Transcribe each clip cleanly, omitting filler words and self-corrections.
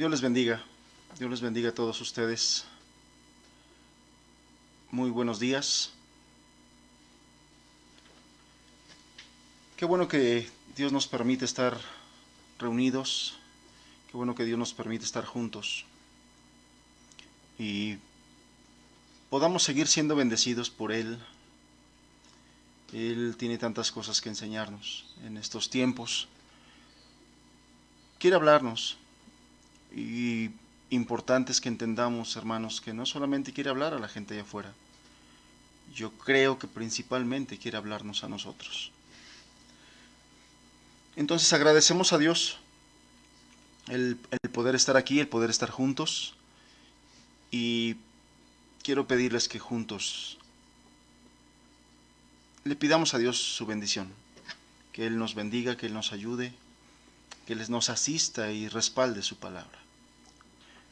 Dios les bendiga. Dios les bendiga a todos ustedes. Muy buenos días. Qué bueno que Dios nos permite estar reunidos. Qué bueno que Dios nos permite estar juntos. Y podamos seguir siendo bendecidos por Él. Él tiene tantas cosas que enseñarnos en estos tiempos. Quiere hablarnos. Y importante es que entendamos, hermanos, que no solamente quiere hablar a la gente allá afuera. Yo creo que principalmente quiere hablarnos a nosotros. Entonces agradecemos a Dios el poder estar aquí, el poder estar juntos. Y quiero pedirles que juntos le pidamos a Dios su bendición. Que Él nos bendiga, que Él nos ayude, que Él nos asista y respalde su palabra.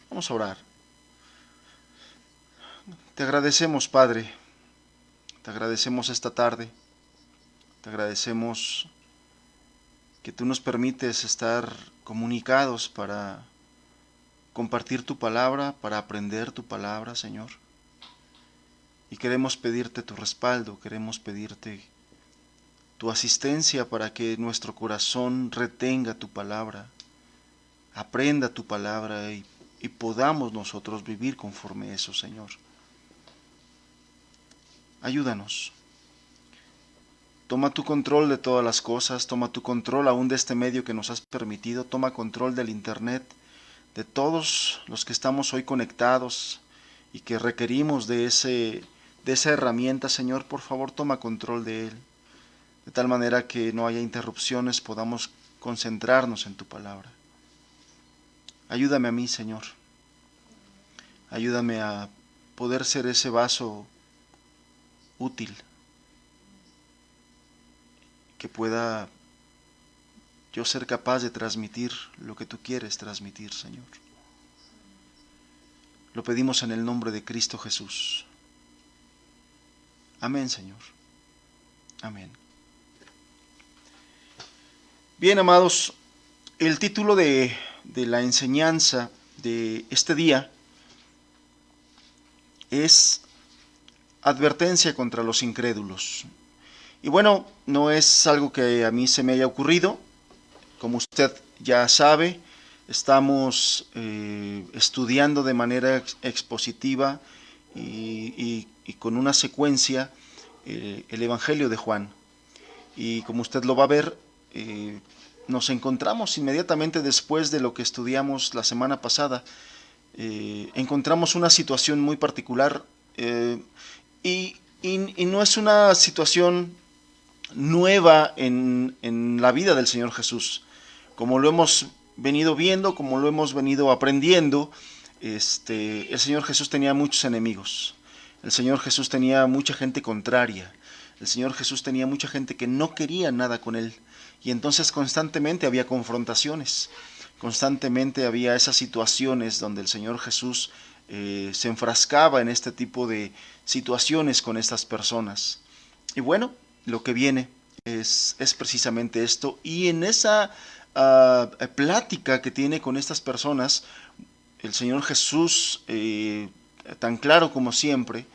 Vamos a orar. Te agradecemos, Padre. Te agradecemos esta tarde. Te agradecemos que tú nos permites estar comunicados para compartir tu palabra, para aprender tu palabra, Señor. Y queremos pedirte tu respaldo, queremos pedirte tu asistencia para que nuestro corazón retenga tu palabra, aprenda tu palabra y podamos nosotros vivir conforme a eso, Señor. Ayúdanos. Toma tu control de todas las cosas, toma tu control aún de este medio que nos has permitido, toma control del internet, de todos los que estamos hoy conectados y que requerimos de esa herramienta, Señor. Por favor, toma control de él, de tal manera que no haya interrupciones, podamos concentrarnos en tu palabra. Ayúdame a mí, Señor. Ayúdame a poder ser ese vaso útil, que pueda yo ser capaz de transmitir lo que tú quieres transmitir, Señor. Lo pedimos en el nombre de Cristo Jesús. Amén, Señor. Amén. Bien, amados, el título de la enseñanza de este día es Advertencia contra los incrédulos. Y bueno, no es algo que a mí se me haya ocurrido. Como usted ya sabe, estamos estudiando de manera expositiva y con una secuencia el Evangelio de Juan. Y como usted lo va a ver, nos encontramos inmediatamente después de lo que estudiamos la semana pasada. Encontramos una situación muy particular y no es una situación nueva en la vida del Señor Jesús. Como lo hemos venido viendo, como lo hemos venido aprendiendo, el Señor Jesús tenía muchos enemigos. El Señor Jesús tenía mucha gente contraria. El Señor Jesús tenía mucha gente que no quería nada con Él. Y entonces constantemente había confrontaciones. Constantemente había esas situaciones donde el Señor Jesús se enfrascaba en este tipo de situaciones con estas personas. Y bueno, lo que viene es precisamente esto. Y en esa plática que tiene con estas personas, el Señor Jesús, tan claro como siempre,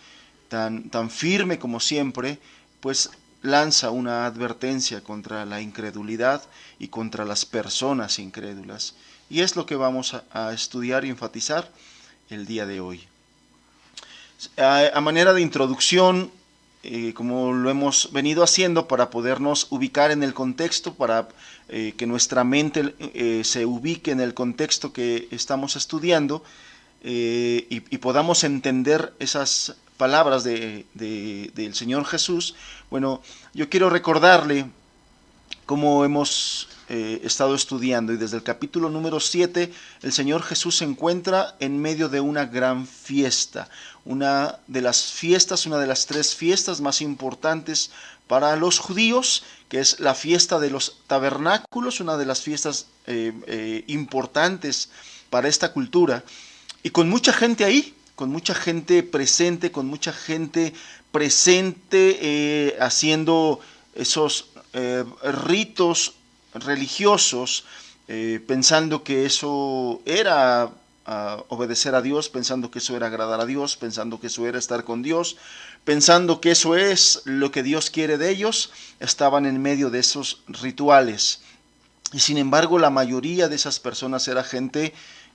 tan firme como siempre, pues lanza una advertencia contra la incredulidad y contra las personas incrédulas. Y es lo que vamos a estudiar y enfatizar el día de hoy. A manera de introducción, como lo hemos venido haciendo para podernos ubicar en el contexto, para que nuestra mente se ubique en el contexto que estamos estudiando y podamos entender esas palabras del Señor Jesús. Bueno, yo quiero recordarle cómo hemos estado estudiando, y desde el capítulo número 7 el Señor Jesús se encuentra en medio de una gran fiesta, una de las tres fiestas más importantes para los judíos, que es la fiesta de los tabernáculos, una de las fiestas importantes para esta cultura, y con mucha gente ahí, con mucha gente presente, haciendo esos ritos religiosos pensando que eso era obedecer a Dios, pensando que eso era agradar a Dios, pensando que eso era estar con Dios, pensando que eso es lo que Dios quiere de ellos, estaban en medio de esos rituales. Y sin embargo, la mayoría de esas personas era gente,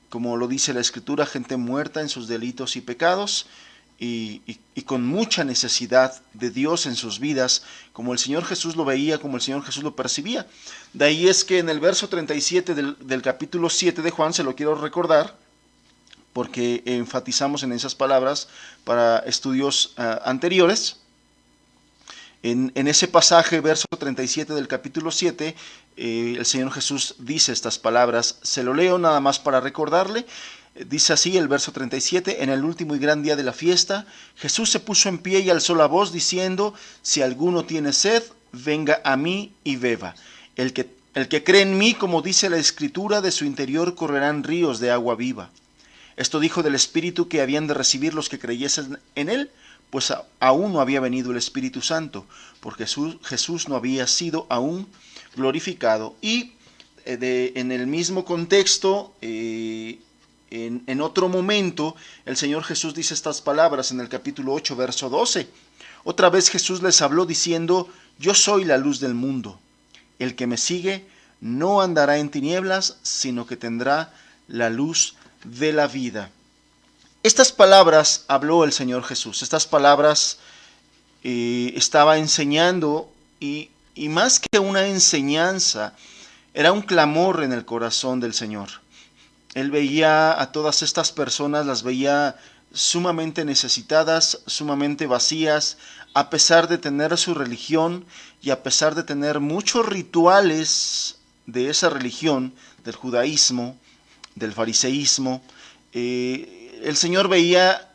como lo dice la Escritura, gente muerta en sus delitos y pecados, y con mucha necesidad de Dios en sus vidas, como el Señor Jesús lo veía, como el Señor Jesús lo percibía. De ahí es que en el verso 37 del capítulo 7 de Juan, se lo quiero recordar, porque enfatizamos en esas palabras para estudios anteriores. En ese pasaje, verso 37 del capítulo 7, el Señor Jesús dice estas palabras. Se lo leo nada más para recordarle. Dice así el verso 37: en el último y gran día de la fiesta, Jesús se puso en pie y alzó la voz diciendo: si alguno tiene sed, venga a mí y beba. El que cree en mí, como dice la Escritura, de su interior correrán ríos de agua viva. Esto dijo del Espíritu que habían de recibir los que creyesen en él, pues aún no había venido el Espíritu Santo, porque Jesús no había sido aún glorificado. Y en el mismo contexto, en otro momento, el Señor Jesús dice estas palabras en el capítulo 8, verso 12. Otra vez Jesús les habló diciendo: yo soy la luz del mundo. El que me sigue no andará en tinieblas, sino que tendrá la luz de la vida. Estas palabras habló el Señor Jesús. Estas palabras estaba enseñando, y más que una enseñanza, era un clamor en el corazón del Señor. Él veía a todas estas personas, las veía sumamente necesitadas, sumamente vacías, a pesar de tener su religión y a pesar de tener muchos rituales de esa religión, del judaísmo, del fariseísmo. El Señor veía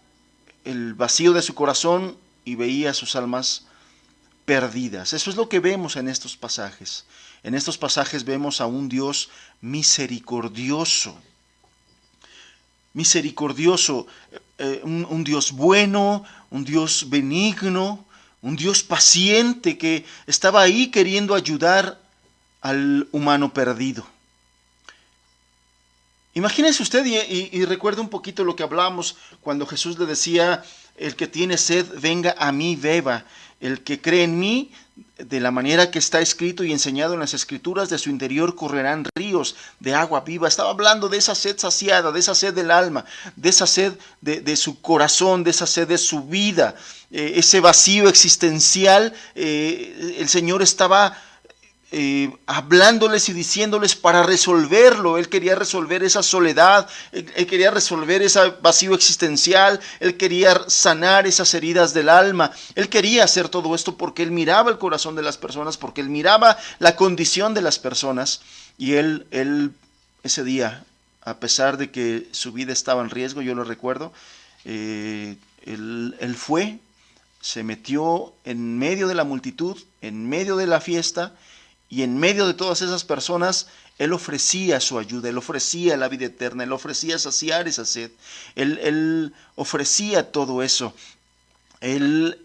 el vacío de su corazón y veía sus almas perdidas. Eso es lo que vemos en estos pasajes. En estos pasajes vemos a un Dios misericordioso. Misericordioso, un Dios bueno, un Dios benigno, un Dios paciente que estaba ahí queriendo ayudar al humano perdido. Imagínese usted y recuerde un poquito lo que hablamos cuando Jesús le decía: el que tiene sed, venga a mí, beba. El que cree en mí, de la manera que está escrito y enseñado en las Escrituras, de su interior correrán ríos de agua viva. Estaba hablando de esa sed saciada, de esa sed del alma, de esa sed de su corazón, de esa sed de su vida, ese vacío existencial. El Señor estaba hablándoles y diciéndoles para resolverlo. Él quería resolver esa soledad, él quería resolver ese vacío existencial, él quería sanar esas heridas del alma. Él quería hacer todo esto porque él miraba el corazón de las personas, porque él miraba la condición de las personas. Y él ese día, a pesar de que su vida estaba en riesgo, yo lo recuerdo, él fue, se metió en medio de la multitud, en medio de la fiesta, y en medio de todas esas personas, Él ofrecía su ayuda, Él ofrecía la vida eterna, Él ofrecía saciar esa sed, Él ofrecía todo eso. Él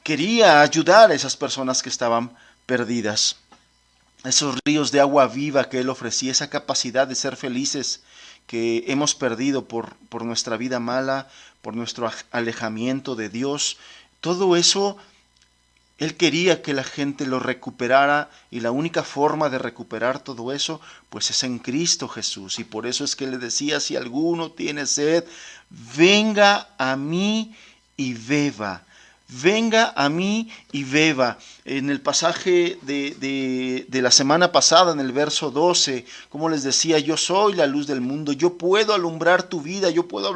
quería ayudar a esas personas que estaban perdidas. Esos ríos de agua viva que Él ofrecía, esa capacidad de ser felices que hemos perdido por nuestra vida mala, por nuestro alejamiento de Dios, todo eso Él quería que la gente lo recuperara, y la única forma de recuperar todo eso pues es en Cristo Jesús. Y por eso es que le decía: si alguno tiene sed, venga a mí y beba. Venga a mí y beba. En el pasaje de la semana pasada, en el verso 12, como les decía, yo soy la luz del mundo, yo puedo alumbrar tu vida, yo puedo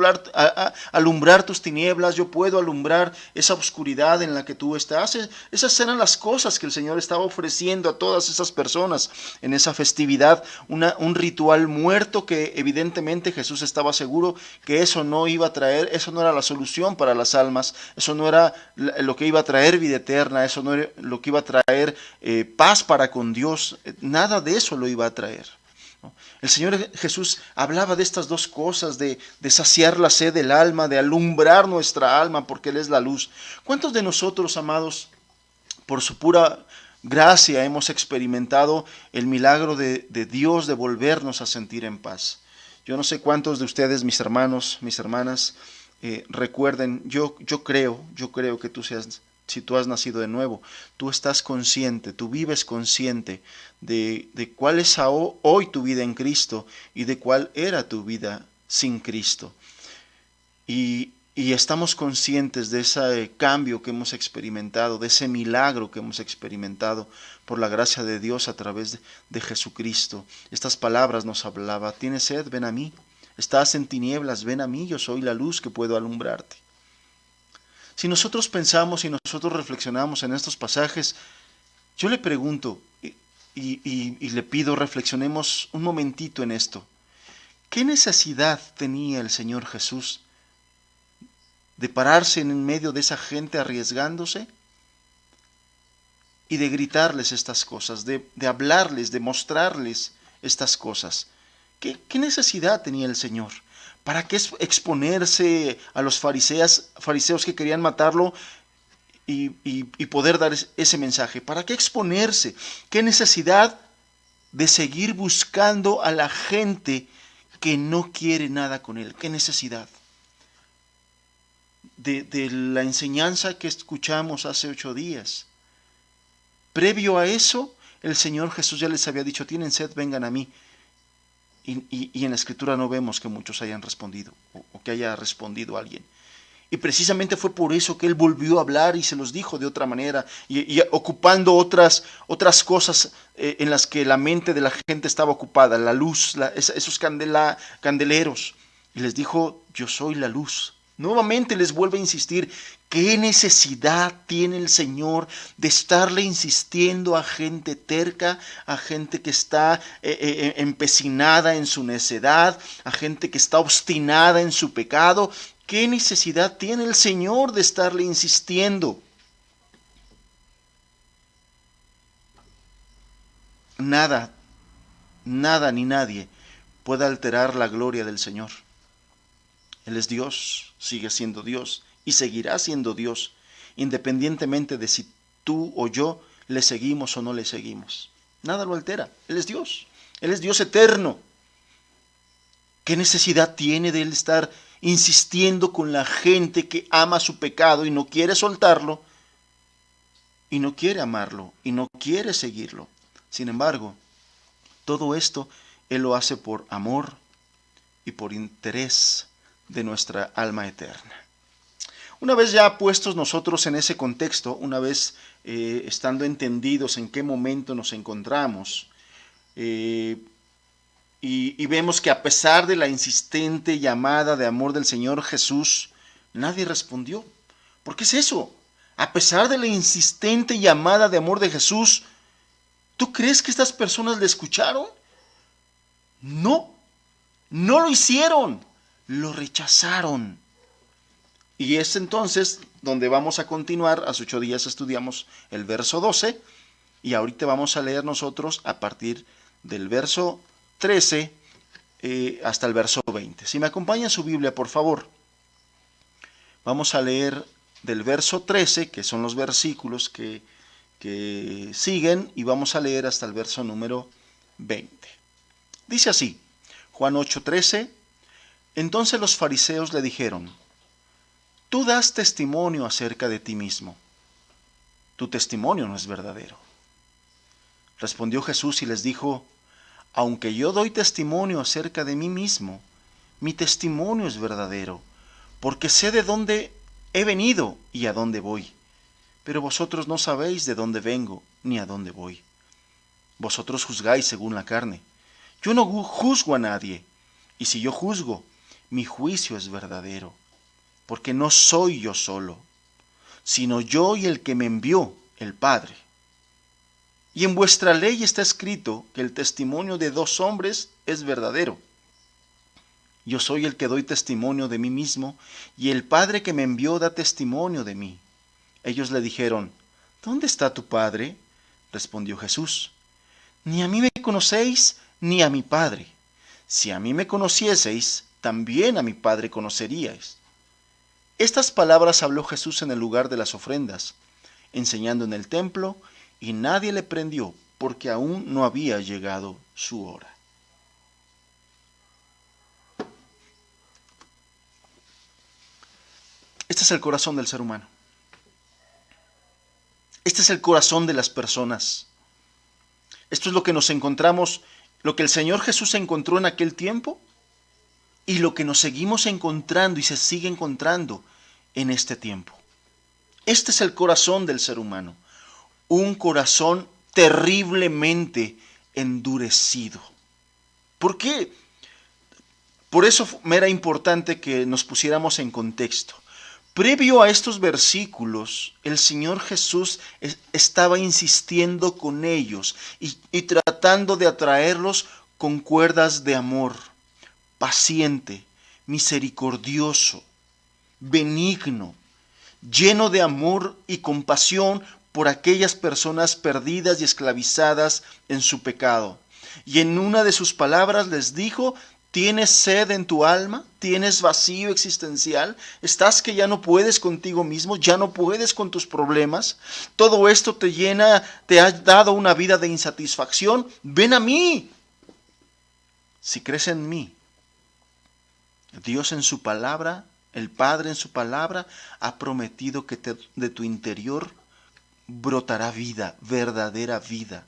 alumbrar tus tinieblas, yo puedo alumbrar esa oscuridad en la que tú estás. Esas eran las cosas que el Señor estaba ofreciendo a todas esas personas en esa festividad, un ritual muerto que evidentemente Jesús estaba seguro que eso no iba a traer, eso no era la solución para las almas, eso no era lo que iba a traer vida eterna, eso no era lo que iba a traer paz para con Dios, nada de eso lo iba a traer. El Señor Jesús hablaba de estas dos cosas, de saciar la sed del alma, de alumbrar nuestra alma, porque Él es la luz. ¿Cuántos de nosotros, amados, por su pura gracia hemos experimentado el milagro de Dios de volvernos a sentir en paz. Yo no sé cuántos de ustedes, mis hermanos, mis hermanas, recuerden, yo creo que si tú has nacido de nuevo, tú estás consciente, tú vives consciente de cuál es hoy tu vida en Cristo y de cuál era tu vida sin Cristo. Y estamos conscientes de ese cambio que hemos experimentado, de ese milagro que hemos experimentado por la gracia de Dios a través de Jesucristo. Estas palabras nos hablaba: ¿tienes sed? Ven a mí. ¿Estás en tinieblas? Ven a mí, yo soy la luz que puedo alumbrarte. Si nosotros pensamos y nosotros reflexionamos en estos pasajes, yo le pregunto y le pido, reflexionemos un momentito en esto. ¿Qué necesidad tenía el Señor Jesús de pararse en medio de esa gente arriesgándose y de gritarles estas cosas, de hablarles, de mostrarles estas cosas? ¿Qué necesidad tenía el Señor? ¿Para qué exponerse a los fariseos que querían matarlo y poder dar ese mensaje? ¿Para qué exponerse? ¿Qué necesidad de seguir buscando a la gente que no quiere nada con él? ¿Qué necesidad? De la enseñanza que escuchamos hace 8 días. Previo a eso, el Señor Jesús ya les había dicho: tienen sed, vengan a mí. Y en la Escritura no vemos que muchos hayan respondido o que haya respondido alguien. Y precisamente fue por eso que Él volvió a hablar y se los dijo de otra manera y ocupando otras cosas en las que la mente de la gente estaba ocupada, la luz, esos candeleros. Y les dijo: yo soy la luz. Nuevamente les vuelve a insistir: ¿qué necesidad tiene el Señor de estarle insistiendo a gente terca, a gente que está empecinada en su necedad, a gente que está obstinada en su pecado? ¿Qué necesidad tiene el Señor de estarle insistiendo? Nada ni nadie puede alterar la gloria del Señor. Él es Dios, sigue siendo Dios y seguirá siendo Dios, independientemente de si tú o yo le seguimos o no le seguimos. Nada lo altera. Él es Dios eterno. ¿Qué necesidad tiene de Él estar insistiendo con la gente que ama su pecado y no quiere soltarlo, y no quiere amarlo, y no quiere seguirlo? Sin embargo, todo esto Él lo hace por amor y por interés de nuestra alma eterna. Una vez ya puestos nosotros en ese contexto, una vez estando entendidos en qué momento nos encontramos, y vemos que a pesar de la insistente llamada de amor del Señor Jesús, nadie respondió. ¿Por qué es eso? A pesar de la insistente llamada de amor de Jesús, ¿tú crees que estas personas le escucharon? No, no lo hicieron. Lo rechazaron. Y es entonces donde vamos a continuar. Hace 8 días estudiamos el verso 12 y ahorita vamos a leer nosotros a partir del verso 13 hasta el verso 20. Si me acompaña su Biblia, por favor, vamos a leer del verso 13, que son los versículos que siguen, y vamos a leer hasta el verso número 20. Dice así, Juan 8:13. Entonces los fariseos le dijeron: tú das testimonio acerca de ti mismo. Tu testimonio no es verdadero. Respondió Jesús y les dijo: aunque yo doy testimonio acerca de mí mismo, mi testimonio es verdadero, porque sé de dónde he venido y a dónde voy. Pero vosotros no sabéis de dónde vengo ni a dónde voy. Vosotros juzgáis según la carne. Yo no juzgo a nadie, y si yo juzgo, mi juicio es verdadero, porque no soy yo solo, sino yo y el que me envió, el Padre. Y en vuestra ley está escrito que el testimonio de 2 hombres es verdadero. Yo soy el que doy testimonio de mí mismo, y el Padre que me envió da testimonio de mí. Ellos le dijeron: ¿dónde está tu Padre? Respondió Jesús: ni a mí me conocéis, ni a mi Padre. Si a mí me conocieseis, también a mi Padre conoceríais. Estas palabras habló Jesús en el lugar de las ofrendas, enseñando en el templo, y nadie le prendió porque aún no había llegado su hora. Este es el corazón del ser humano. Este es el corazón de las personas. Esto es lo que nos encontramos, lo que el Señor Jesús encontró en aquel tiempo y lo que nos seguimos encontrando y se sigue encontrando en este tiempo. Este es el corazón del ser humano. Un corazón terriblemente endurecido. ¿Por qué? Por eso me era importante que nos pusiéramos en contexto. Previo a estos versículos, el Señor Jesús estaba insistiendo con ellos y tratando de atraerlos con cuerdas de amor, paciente, misericordioso, benigno, lleno de amor y compasión por aquellas personas perdidas y esclavizadas en su pecado. Y en una de sus palabras les dijo: ¿tienes sed en tu alma? ¿Tienes vacío existencial? ¿Estás que ya no puedes contigo mismo? ¿Ya no puedes con tus problemas? ¿Todo esto te llena, te ha dado una vida de insatisfacción? Ven a mí. Si crees en mí, Dios en su palabra, el Padre en su palabra, ha prometido que de tu interior brotará vida, verdadera vida,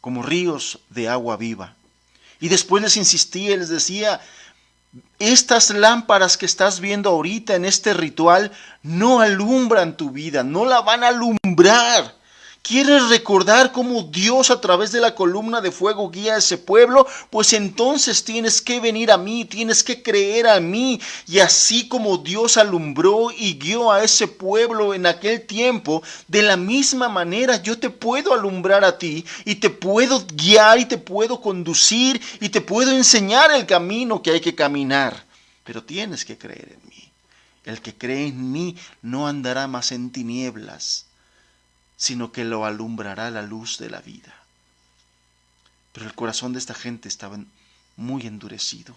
como ríos de agua viva. Y después les insistía y les decía: estas lámparas que estás viendo ahorita en este ritual no alumbran tu vida, no la van a alumbrar. ¿Quieres recordar cómo Dios a través de la columna de fuego guía a ese pueblo? Pues entonces tienes que venir a mí, tienes que creer a mí. Y así como Dios alumbró y guió a ese pueblo en aquel tiempo, de la misma manera yo te puedo alumbrar a ti y te puedo guiar y te puedo conducir y te puedo enseñar el camino que hay que caminar. Pero tienes que creer en mí. El que cree en mí no andará más en tinieblas, sino que lo alumbrará la luz de la vida. Pero el corazón de esta gente estaba muy endurecido.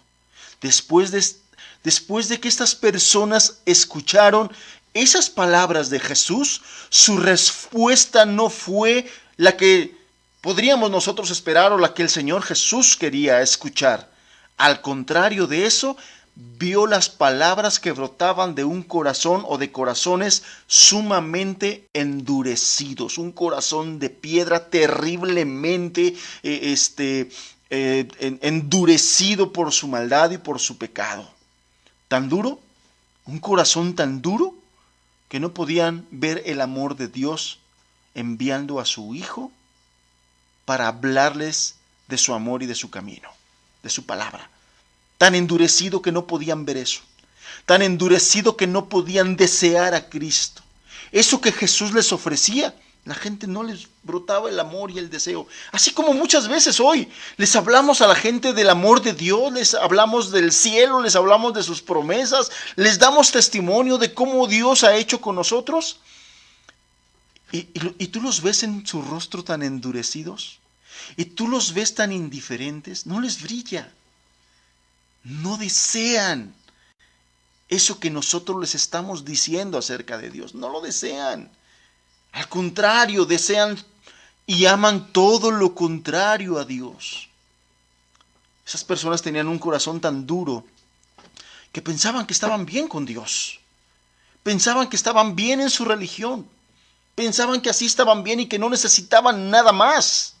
Después de que estas personas escucharon esas palabras de Jesús, su respuesta no fue la que podríamos nosotros esperar o la que el Señor Jesús quería escuchar. Al contrario de eso, vio las palabras que brotaban de un corazón o de corazones sumamente endurecidos, un corazón de piedra terriblemente endurecido por su maldad y por su pecado. Tan duro, un corazón tan duro que no podían ver el amor de Dios enviando a su Hijo para hablarles de su amor y de su camino, de su palabra. Tan endurecido que no podían ver eso. Tan endurecido que no podían desear a Cristo. Eso que Jesús les ofrecía, la gente no les brotaba el amor y el deseo. Así como muchas veces hoy les hablamos a la gente del amor de Dios, les hablamos del cielo, les hablamos de sus promesas, les damos testimonio de cómo Dios ha hecho con nosotros. Y tú los ves en su rostro tan endurecidos, y tú los ves tan indiferentes, no les brilla. No desean eso que nosotros les estamos diciendo acerca de Dios. No lo desean. Al contrario, desean y aman todo lo contrario a Dios. Esas personas tenían un corazón tan duro que pensaban que estaban bien con Dios. Pensaban que estaban bien en su religión. Pensaban que así estaban bien y que no necesitaban nada más.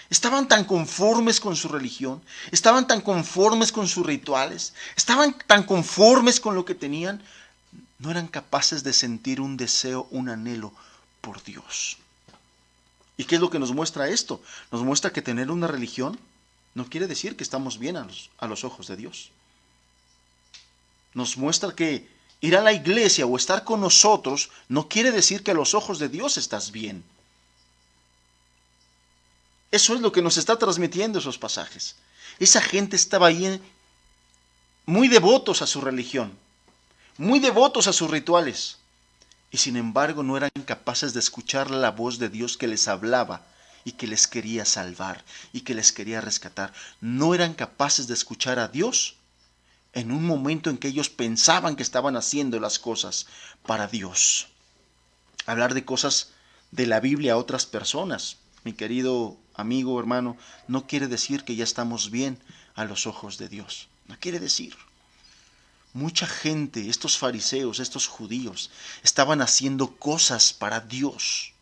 Estaban tan conformes con su religión, estaban tan conformes con sus rituales, estaban tan conformes con lo que tenían, no eran capaces de sentir un deseo, un anhelo por Dios. ¿Y qué es lo que nos muestra esto? Nos muestra que tener una religión no quiere decir que estamos bien a los ojos de Dios. Nos muestra que ir a la iglesia o estar con nosotros no quiere decir que a los ojos de Dios estás bien. Eso es lo que nos está transmitiendo esos pasajes. Esa gente estaba ahí muy devotos a su religión, muy devotos a sus rituales, y sin embargo no eran capaces de escuchar la voz de Dios que les hablaba y que les quería salvar y que les quería rescatar. No eran capaces de escuchar a Dios en un momento en que ellos pensaban que estaban haciendo las cosas para Dios. hablar de cosas de la Biblia a otras personas, mi querido amigo, hermano, no quiere decir que ya estamos bien a los ojos de Dios. No quiere decir. Mucha gente, estos fariseos, estos judíos, estaban haciendo cosas para Dios.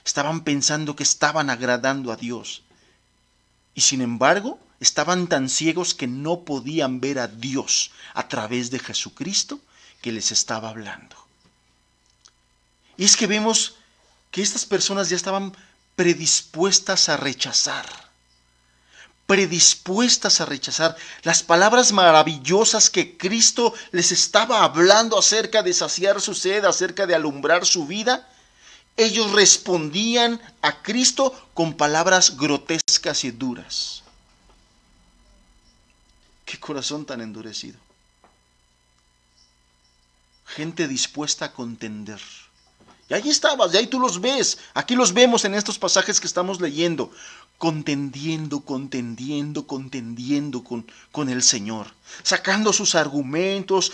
Estaban pensando que estaban agradando a Dios. Y sin embargo, estaban tan ciegos que no podían ver a Dios a través de Jesucristo que les estaba hablando. Y es que vemos que estas personas ya estaban predispuestas a rechazar las palabras maravillosas que Cristo les estaba hablando acerca de saciar su sed, acerca de alumbrar su vida. Ellos respondían a Cristo con palabras grotescas y duras. Qué corazón tan endurecido. Gente dispuesta a contender. Y ahí estabas, y ahí tú los ves. Aquí los vemos en estos pasajes que estamos leyendo. Contendiendo con el Señor. Sacando sus argumentos,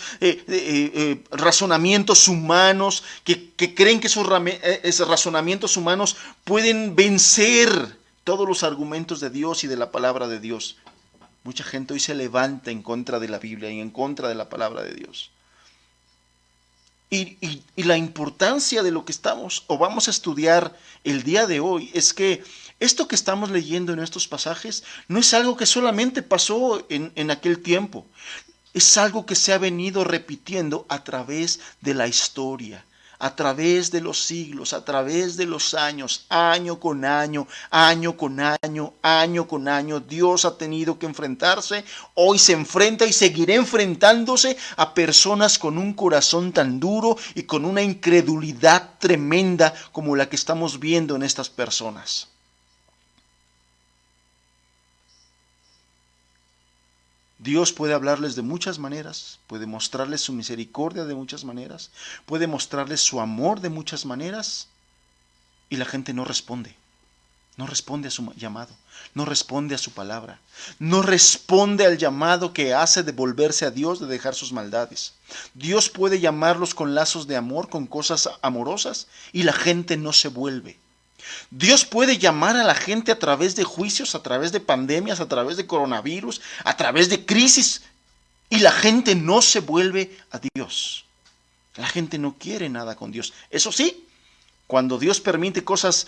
razonamientos humanos, que creen que esos razonamientos humanos pueden vencer todos los argumentos de Dios y de la palabra de Dios. Mucha gente hoy se levanta en contra de la Biblia y en contra de la palabra de Dios. Y la importancia de lo que estamos o vamos a estudiar el día de hoy es que esto que estamos leyendo en estos pasajes no es algo que solamente pasó en aquel tiempo, es algo que se ha venido repitiendo a través de la historia, a través de los siglos, a través de los años, año con año, año con año, año con año. Dios ha tenido que enfrentarse, hoy se enfrenta y seguirá enfrentándose a personas con un corazón tan duro y con una incredulidad tremenda como la que estamos viendo en estas personas. Dios puede hablarles de muchas maneras, puede mostrarles su misericordia de muchas maneras, puede mostrarles su amor de muchas maneras, y la gente no responde a su llamado, no responde a su palabra, no responde al llamado que hace de volverse a Dios, de dejar sus maldades. Dios puede llamarlos con lazos de amor, con cosas amorosas, y la gente no se vuelve. Dios puede llamar a la gente a través de juicios, a través de pandemias, a través de coronavirus, a través de crisis, y la gente no se vuelve a Dios. La gente no quiere nada con Dios. Eso sí, cuando Dios permite cosas,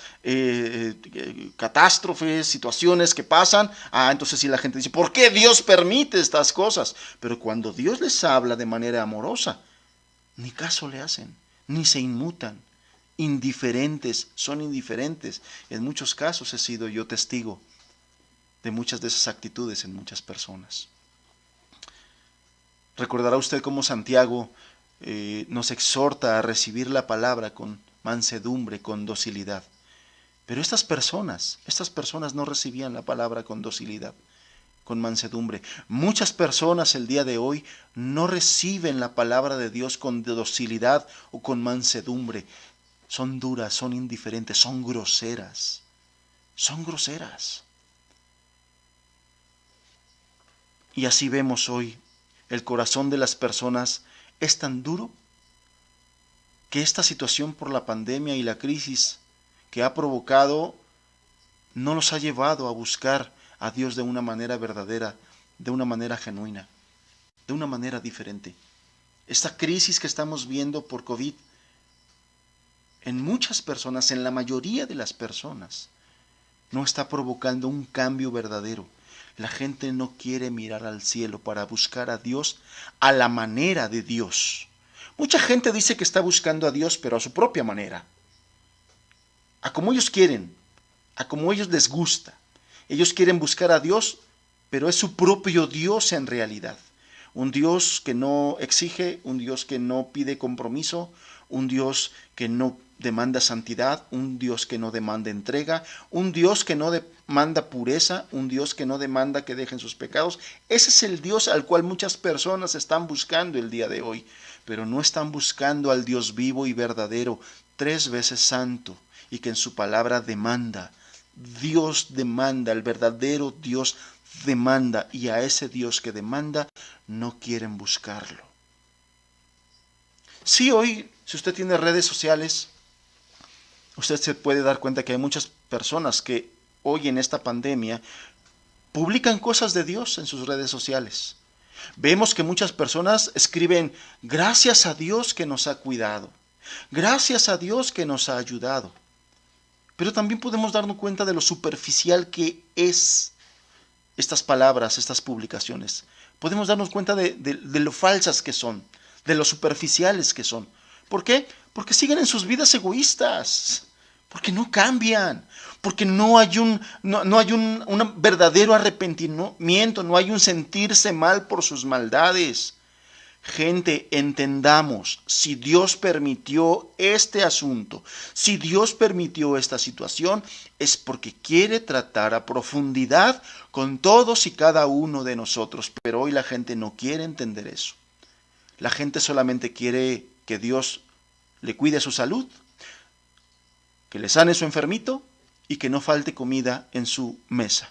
catástrofes, situaciones que pasan, entonces sí la gente dice, ¿por qué Dios permite estas cosas? Pero cuando Dios les habla de manera amorosa, ni caso le hacen, ni se inmutan. Son indiferentes. En muchos casos he sido yo testigo de muchas de esas actitudes en muchas personas. Recordará usted cómo Santiago nos exhorta a recibir la palabra con mansedumbre, con docilidad. Pero estas personas no recibían la palabra con docilidad, con mansedumbre. Muchas personas el día de hoy no reciben la palabra de Dios con docilidad o con mansedumbre. Son duras, son indiferentes, son groseras. Son groseras. Y así vemos hoy, el corazón de las personas es tan duro que esta situación por la pandemia y la crisis que ha provocado no los ha llevado a buscar a Dios de una manera verdadera, de una manera genuina, de una manera diferente. Esta crisis que estamos viendo por COVID en muchas personas, en la mayoría de las personas, no está provocando un cambio verdadero. La gente no quiere mirar al cielo para buscar a Dios a la manera de Dios. Mucha gente dice que está buscando a Dios, pero a su propia manera. A como ellos quieren, a como ellos les gusta. Ellos quieren buscar a Dios, pero es su propio Dios en realidad. Un Dios que no exige, un Dios que no pide compromiso, un Dios que no demanda santidad, un Dios que no demanda entrega, un Dios que no demanda pureza, un Dios que no demanda que dejen sus pecados. Ese es el Dios al cual muchas personas están buscando el día de hoy, pero no están buscando al Dios vivo y verdadero, 3 veces santo, y que en su palabra demanda. Dios demanda, el verdadero Dios demanda, y a ese Dios que demanda no quieren buscarlo. Sí, hoy, si usted tiene redes sociales, Usted se puede dar cuenta que hay muchas personas que hoy en esta pandemia publican cosas de Dios en sus redes sociales. Vemos que muchas personas escriben, gracias a Dios que nos ha cuidado, gracias a Dios que nos ha ayudado. Pero también podemos darnos cuenta de lo superficial que es estas palabras, estas publicaciones. Podemos darnos cuenta de lo falsas que son, de lo superficiales que son. ¿Por qué? Porque siguen en sus vidas egoístas, porque no cambian, porque no hay un verdadero arrepentimiento, no hay un sentirse mal por sus maldades. Gente, entendamos, si Dios permitió este asunto, si Dios permitió esta situación, es porque quiere tratar a profundidad con todos y cada uno de nosotros. Pero hoy la gente no quiere entender eso. La gente solamente quiere que Dios le cuide su salud, que le sane su enfermito y que no falte comida en su mesa.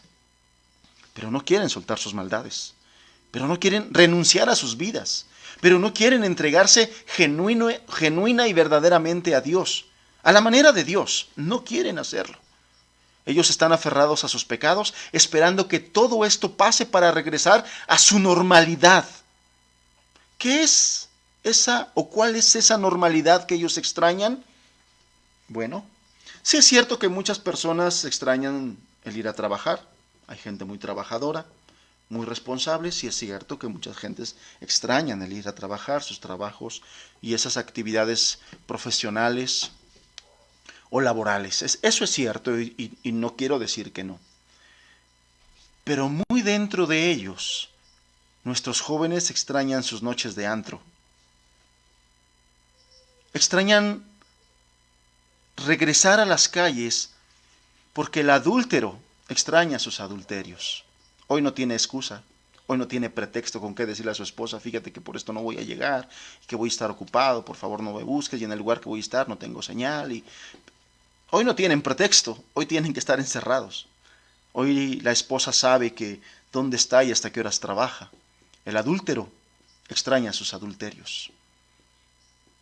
Pero no quieren soltar sus maldades, pero no quieren renunciar a sus vidas, pero no quieren entregarse genuina y verdaderamente a Dios, a la manera de Dios. No quieren hacerlo. Ellos están aferrados a sus pecados, esperando que todo esto pase para regresar a su normalidad. ¿Qué es esa o cuál es esa normalidad que ellos extrañan? Bueno, sí es cierto que muchas personas extrañan el ir a trabajar. Hay gente muy trabajadora, muy responsable. Sí es cierto que muchas gentes extrañan el ir a trabajar, sus trabajos y esas actividades profesionales o laborales. Eso es cierto y no quiero decir que no. Pero muy dentro de ellos, nuestros jóvenes extrañan sus noches de antro. Extrañan regresar a las calles porque el adúltero extraña sus adulterios. Hoy no tiene excusa, hoy no tiene pretexto con qué decirle a su esposa, fíjate que por esto no voy a llegar, que voy a estar ocupado, por favor no me busques, y en el lugar que voy a estar no tengo señal. Y hoy no tienen pretexto, hoy tienen que estar encerrados. Hoy la esposa sabe que dónde está y hasta qué horas trabaja. El adúltero extraña sus adulterios,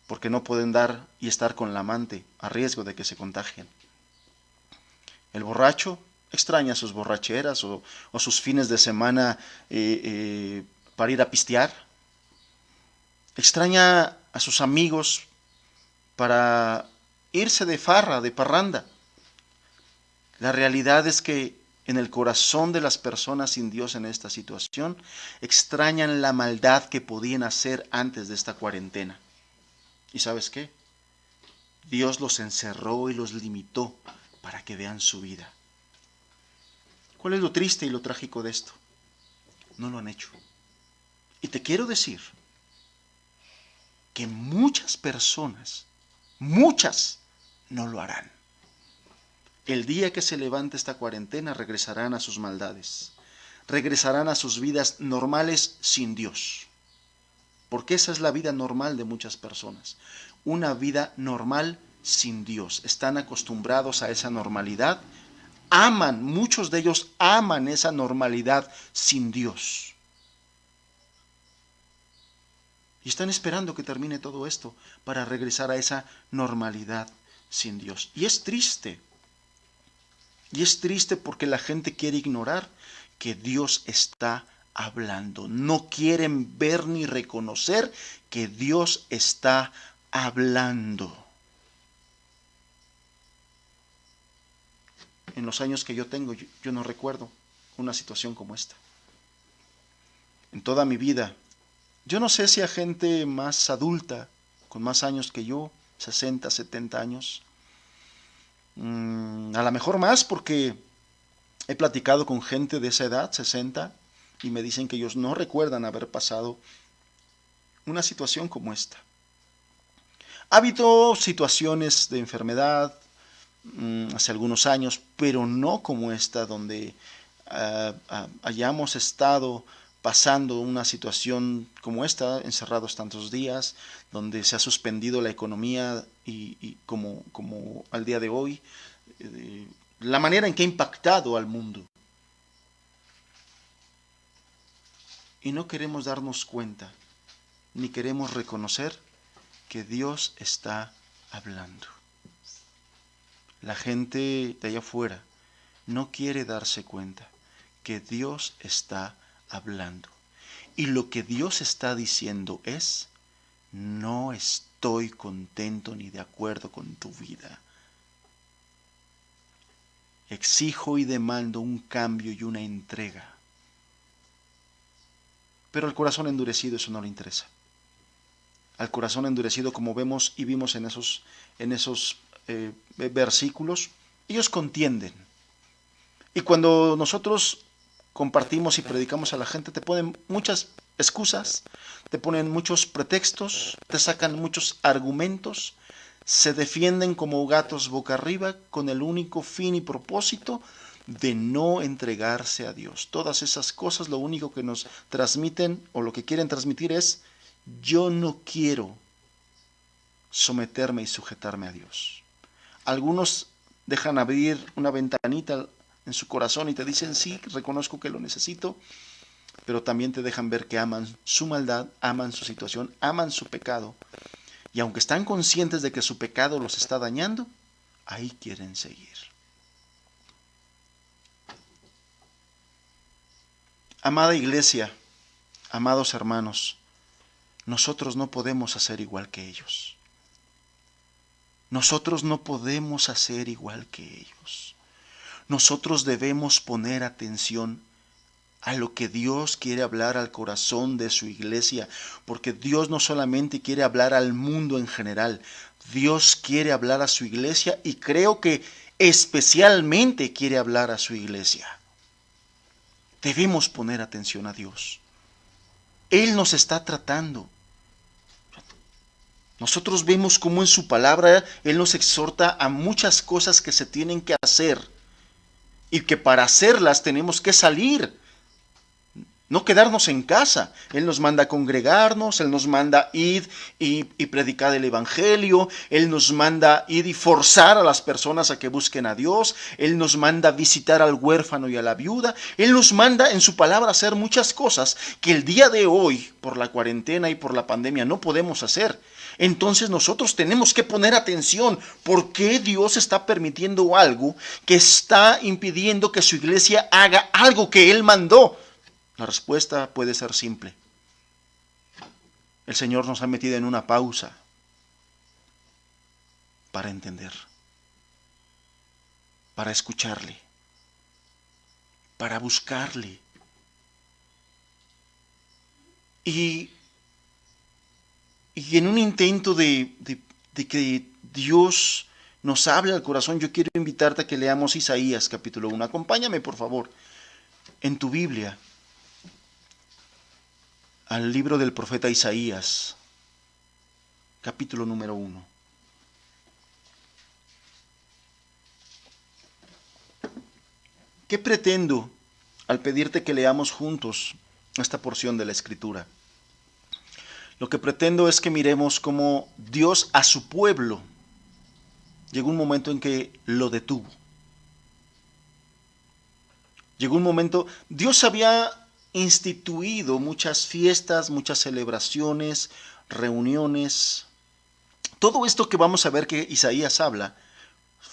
porque no pueden dar y estar con la amante a riesgo de que se contagien. El borracho extraña sus borracheras o sus fines de semana para ir a pistear. Extraña a sus amigos para irse de farra, de parranda. La realidad es que en el corazón de las personas sin Dios en esta situación extrañan la maldad que podían hacer antes de esta cuarentena. ¿Y sabes qué? Dios los encerró y los limitó para que vean su vida. ¿Cuál es lo triste y lo trágico de esto? No lo han hecho. Y te quiero decir que muchas personas, muchas, no lo harán. El día que se levante esta cuarentena regresarán a sus maldades, regresarán a sus vidas normales sin Dios. Porque esa es la vida normal de muchas personas. Una vida normal sin Dios. Están acostumbrados a esa normalidad. Aman, muchos de ellos aman esa normalidad sin Dios. Y están esperando que termine todo esto para regresar a esa normalidad sin Dios. Y es triste. Y es triste porque la gente quiere ignorar que Dios está hablando. No quieren ver ni reconocer que Dios está hablando. En los años que yo tengo, yo no recuerdo una situación como esta. En toda mi vida, yo no sé si a gente más adulta, con más años que yo, 60, 70 años, a lo mejor más porque he platicado con gente de esa edad, 60, y me dicen que ellos no recuerdan haber pasado una situación como esta. Ha habido situaciones de enfermedad hace algunos años, pero no como esta, donde hayamos estado pasando una situación como esta, encerrados tantos días, donde se ha suspendido la economía y como al día de hoy, la manera en que ha impactado al mundo. Y no queremos darnos cuenta, ni queremos reconocer que Dios está hablando. la gente de allá afuera no quiere darse cuenta que Dios está hablando. Y lo que Dios está diciendo es: no estoy contento ni de acuerdo con tu vida. Exijo y demando un cambio y una entrega. Pero al corazón endurecido eso no le interesa. Al corazón endurecido, como vemos y vimos en esos versículos, ellos contienden. Y cuando nosotros compartimos y predicamos a la gente, te ponen muchas excusas, te ponen muchos pretextos, te sacan muchos argumentos, se defienden como gatos boca arriba con el único fin y propósito de no entregarse a Dios. Todas esas cosas lo único que nos transmiten o lo que quieren transmitir es: yo no quiero someterme y sujetarme a Dios. Algunos dejan abrir una ventanita en su corazón y te dicen: sí, reconozco que lo necesito, pero también te dejan ver que aman su maldad, aman su situación, aman su pecado, y aunque están conscientes de que su pecado los está dañando, ahí quieren seguir. Amada iglesia, amados hermanos, nosotros no podemos hacer igual que ellos. Nosotros no podemos hacer igual que ellos. Nosotros debemos poner atención a lo que Dios quiere hablar al corazón de su iglesia, porque Dios no solamente quiere hablar al mundo en general, Dios quiere hablar a su iglesia, y creo que especialmente quiere hablar a su iglesia. Debemos poner atención a Dios. Él nos está tratando. Nosotros vemos cómo en su palabra Él nos exhorta a muchas cosas que se tienen que hacer, y que para hacerlas tenemos que salir, no quedarnos en casa. Él nos manda a congregarnos, Él nos manda ir y predicar el Evangelio, Él nos manda ir y forzar a las personas a que busquen a Dios, Él nos manda visitar al huérfano y a la viuda, Él nos manda en su palabra hacer muchas cosas que el día de hoy, por la cuarentena y por la pandemia, no podemos hacer. Entonces nosotros tenemos que poner atención. ¿Por qué Dios está permitiendo algo que está impidiendo que su iglesia haga algo que Él mandó? La respuesta puede ser simple. El Señor nos ha metido en una pausa para entender, para escucharle, para buscarle. Y en un intento de que Dios nos hable al corazón, yo quiero invitarte a que leamos Isaías capítulo 1. Acompáñame, por favor, en tu Biblia, al libro del profeta Isaías, capítulo número 1. ¿Qué pretendo al pedirte que leamos juntos esta porción de la Escritura? Lo que pretendo es que miremos cómo Dios a su pueblo llegó un momento en que lo detuvo. Llegó un momento, Dios había instituido muchas fiestas, muchas celebraciones, reuniones. Todo esto que vamos a ver que Isaías habla,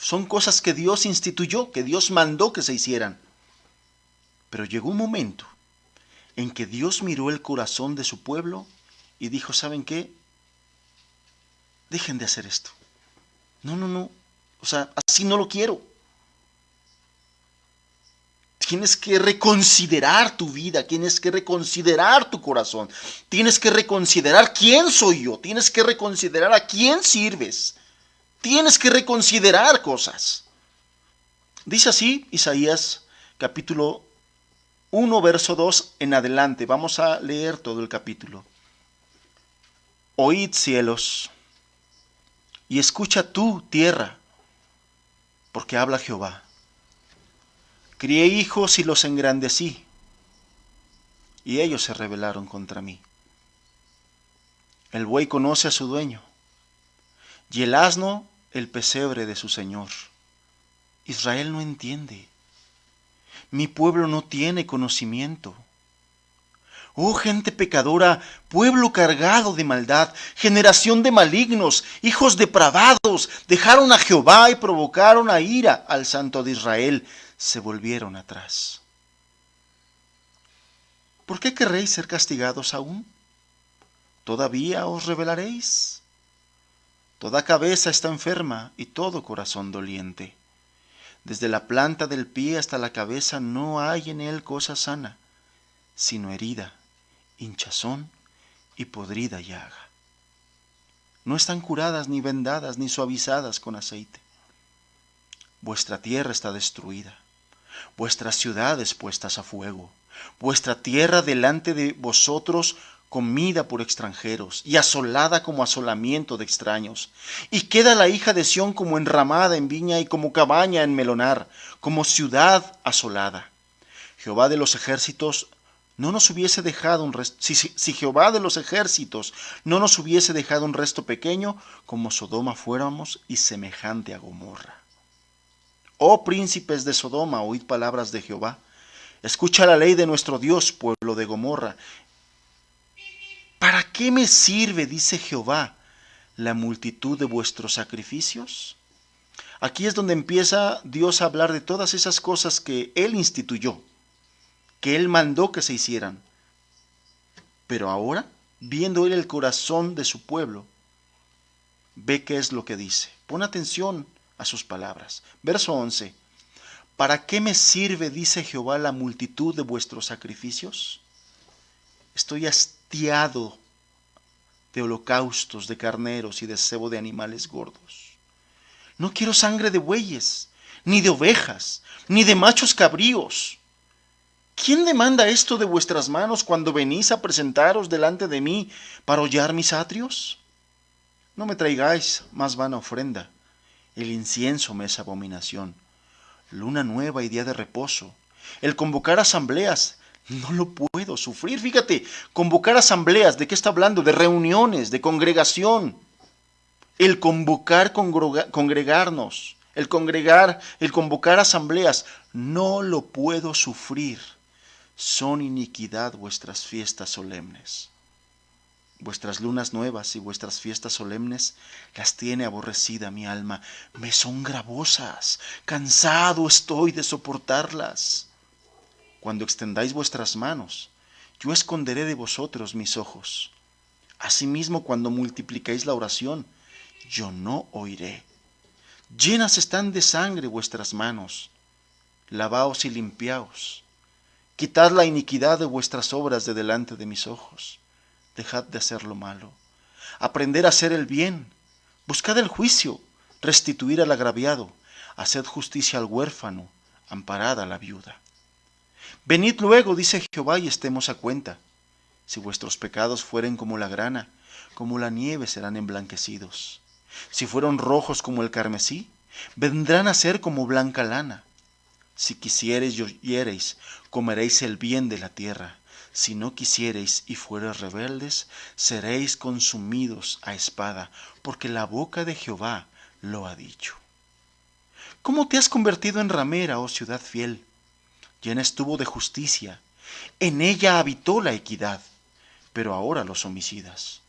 son cosas que Dios instituyó, que Dios mandó que se hicieran. Pero llegó un momento en que Dios miró el corazón de su pueblo y dijo: ¿saben qué? Dejen de hacer esto. No. O sea, así no lo quiero. Tienes que reconsiderar tu vida, tienes que reconsiderar tu corazón, tienes que reconsiderar quién soy yo, tienes que reconsiderar a quién sirves, tienes que reconsiderar cosas. Dice así Isaías capítulo 1, verso 2 en adelante. Vamos a leer todo el capítulo. Oíd, cielos, y escucha tú, tierra, porque habla Jehová. Crié hijos y los engrandecí, y ellos se rebelaron contra mí. El buey conoce a su dueño, y el asno el pesebre de su señor. Israel no entiende, mi pueblo no tiene conocimiento. Oh gente pecadora, pueblo cargado de maldad, generación de malignos, hijos depravados, dejaron a Jehová y provocaron a ira al Santo de Israel, se volvieron atrás. ¿Por qué querréis ser castigados aún? ¿Todavía os rebelaréis? Toda cabeza está enferma y todo corazón doliente. Desde la planta del pie hasta la cabeza no hay en él cosa sana, sino herida, hinchazón y podrida llaga. No están curadas ni vendadas ni suavizadas con aceite. Vuestra tierra está destruida, vuestras ciudades puestas a fuego, vuestra tierra delante de vosotros comida por extranjeros y asolada como asolamiento de extraños. Y queda la hija de Sión como enramada en viña y como cabaña en melonar, como ciudad asolada. Jehová de los ejércitos no nos hubiese dejado un resto, si Jehová de los ejércitos no nos hubiese dejado un resto pequeño, como Sodoma fuéramos y semejante a Gomorra. Oh príncipes de Sodoma, oíd palabras de Jehová. Escucha la ley de nuestro Dios, pueblo de Gomorra. ¿Para qué me sirve, dice Jehová, la multitud de vuestros sacrificios? Aquí es donde empieza Dios a hablar de todas esas cosas que Él instituyó, que Él mandó que se hicieran. Pero ahora, viendo Él el corazón de su pueblo, ve qué es lo que dice. Pon atención a sus palabras. Verso 11. ¿Para qué me sirve, dice Jehová, la multitud de vuestros sacrificios? Estoy hastiado de holocaustos, de carneros y de cebo de animales gordos. No quiero sangre de bueyes, ni de ovejas, ni de machos cabríos. ¿Quién demanda esto de vuestras manos cuando venís a presentaros delante de mí para hollar mis atrios? No me traigáis más vana ofrenda. El incienso me es abominación. Luna nueva y día de reposo. El convocar asambleas, no lo puedo sufrir. Fíjate, convocar asambleas, ¿de qué está hablando? De reuniones, de congregación. El convocar, congregarnos, el convocar asambleas, no lo puedo sufrir. Son iniquidad vuestras fiestas solemnes. Vuestras lunas nuevas y vuestras fiestas solemnes las tiene aborrecida mi alma. Me son gravosas, cansado estoy de soportarlas. Cuando extendáis vuestras manos, yo esconderé de vosotros mis ojos. Asimismo, cuando multipliquéis la oración, yo no oiré. Llenas están de sangre vuestras manos. Lavaos y limpiaos. Quitad la iniquidad de vuestras obras de delante de mis ojos. Dejad de hacer lo malo. Aprender a hacer el bien. Buscad el juicio. Restituir al agraviado. Haced justicia al huérfano. Amparad a la viuda. Venid luego, dice Jehová, y estemos a cuenta. Si vuestros pecados fueren como la grana, como la nieve serán emblanquecidos. Si fueron rojos como el carmesí, vendrán a ser como blanca lana. Si quisiereis y oyereis, comeréis el bien de la tierra. Si no quisiereis y fuereis rebeldes, seréis consumidos a espada, porque la boca de Jehová lo ha dicho. ¿Cómo te has convertido en ramera, oh ciudad fiel? Llena estuvo de justicia, en ella habitó la equidad, pero ahora los homicidas.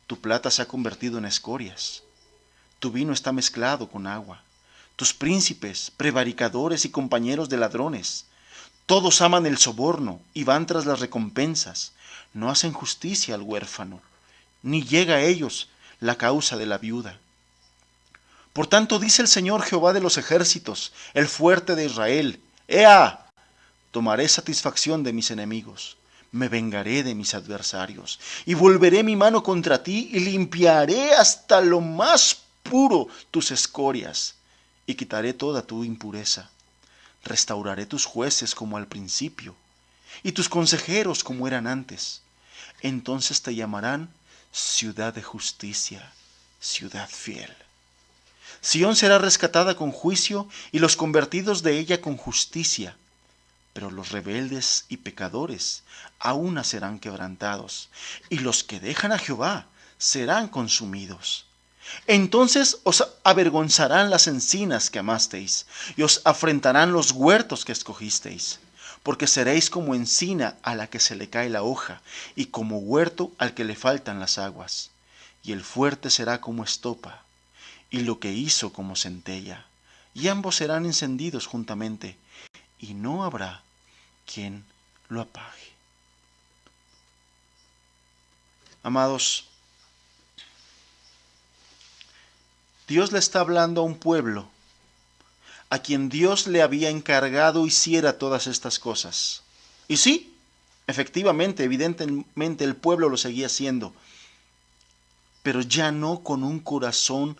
Tu plata se ha convertido en escorias, tu vino está mezclado con agua. Tus príncipes, prevaricadores y compañeros de ladrones, todos aman el soborno y van tras las recompensas. No hacen justicia al huérfano, ni llega a ellos la causa de la viuda. Por tanto dice el Señor Jehová de los ejércitos, el fuerte de Israel: ¡Ea! Tomaré satisfacción de mis enemigos, me vengaré de mis adversarios, y volveré mi mano contra ti, y limpiaré hasta lo más puro tus escorias, y quitaré toda tu impureza. Restauraré tus jueces como al principio, y tus consejeros como eran antes. Entonces te llamarán ciudad de justicia, ciudad fiel. Sión será rescatada con juicio, y los convertidos de ella con justicia. Pero los rebeldes y pecadores aún serán quebrantados, y los que dejan a Jehová serán consumidos. Entonces os avergonzarán las encinas que amasteis, y os afrentarán los huertos que escogisteis, porque seréis como encina a la que se le cae la hoja, y como huerto al que le faltan las aguas. Y el fuerte será como estopa, y lo que hizo como centella, y ambos serán encendidos juntamente, y no habrá quien lo apague. Amados, Dios le está hablando a un pueblo a quien Dios le había encargado hiciera todas estas cosas. Y sí, efectivamente, evidentemente el pueblo lo seguía haciendo, pero ya no con un corazón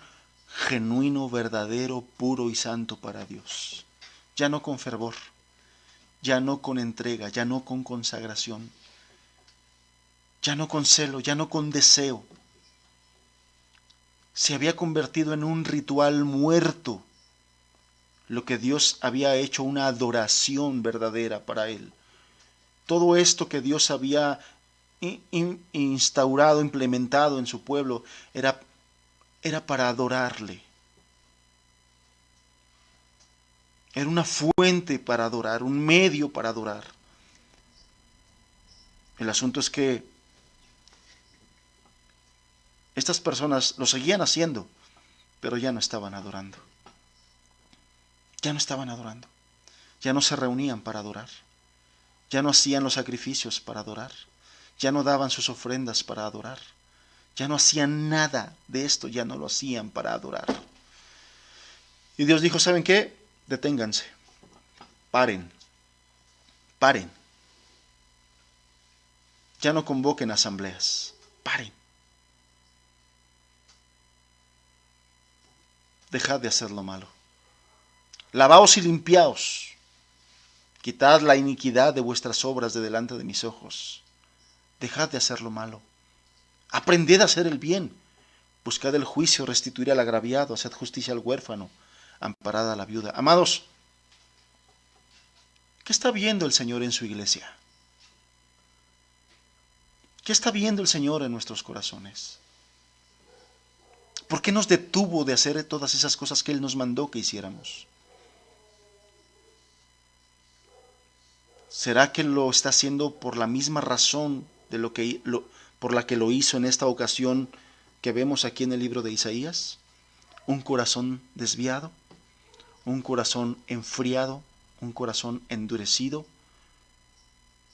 genuino, verdadero, puro y santo para Dios. Ya no con fervor, ya no con entrega, ya no con consagración, ya no con celo, ya no con deseo. Se había convertido en un ritual muerto, lo que Dios había hecho una adoración verdadera para él. Todo esto que Dios había instaurado, implementado en su pueblo, era para adorarle. Era una fuente para adorar, un medio para adorar. El asunto es que estas personas lo seguían haciendo, pero ya no estaban adorando. Ya no estaban adorando. Ya no se reunían para adorar. Ya no hacían los sacrificios para adorar. Ya no daban sus ofrendas para adorar. Ya no hacían nada de esto, ya no lo hacían para adorar. Y Dios dijo, ¿saben qué? Deténganse. Paren. Paren. Ya no convoquen asambleas. Paren. Dejad de hacer lo malo. Lavaos y limpiaos. Quitad la iniquidad de vuestras obras de delante de mis ojos. Dejad de hacer lo malo. Aprended a hacer el bien. Buscad el juicio, restituir al agraviado, haced justicia al huérfano, amparad a la viuda. Amados, ¿qué está viendo el Señor en su iglesia? ¿Qué está viendo el Señor en nuestros corazones? ¿Por qué nos detuvo de hacer todas esas cosas que Él nos mandó que hiciéramos? ¿Será que lo está haciendo por la misma razón por la que lo hizo en esta ocasión que vemos aquí en el libro de Isaías? Un corazón desviado, un corazón enfriado, un corazón endurecido,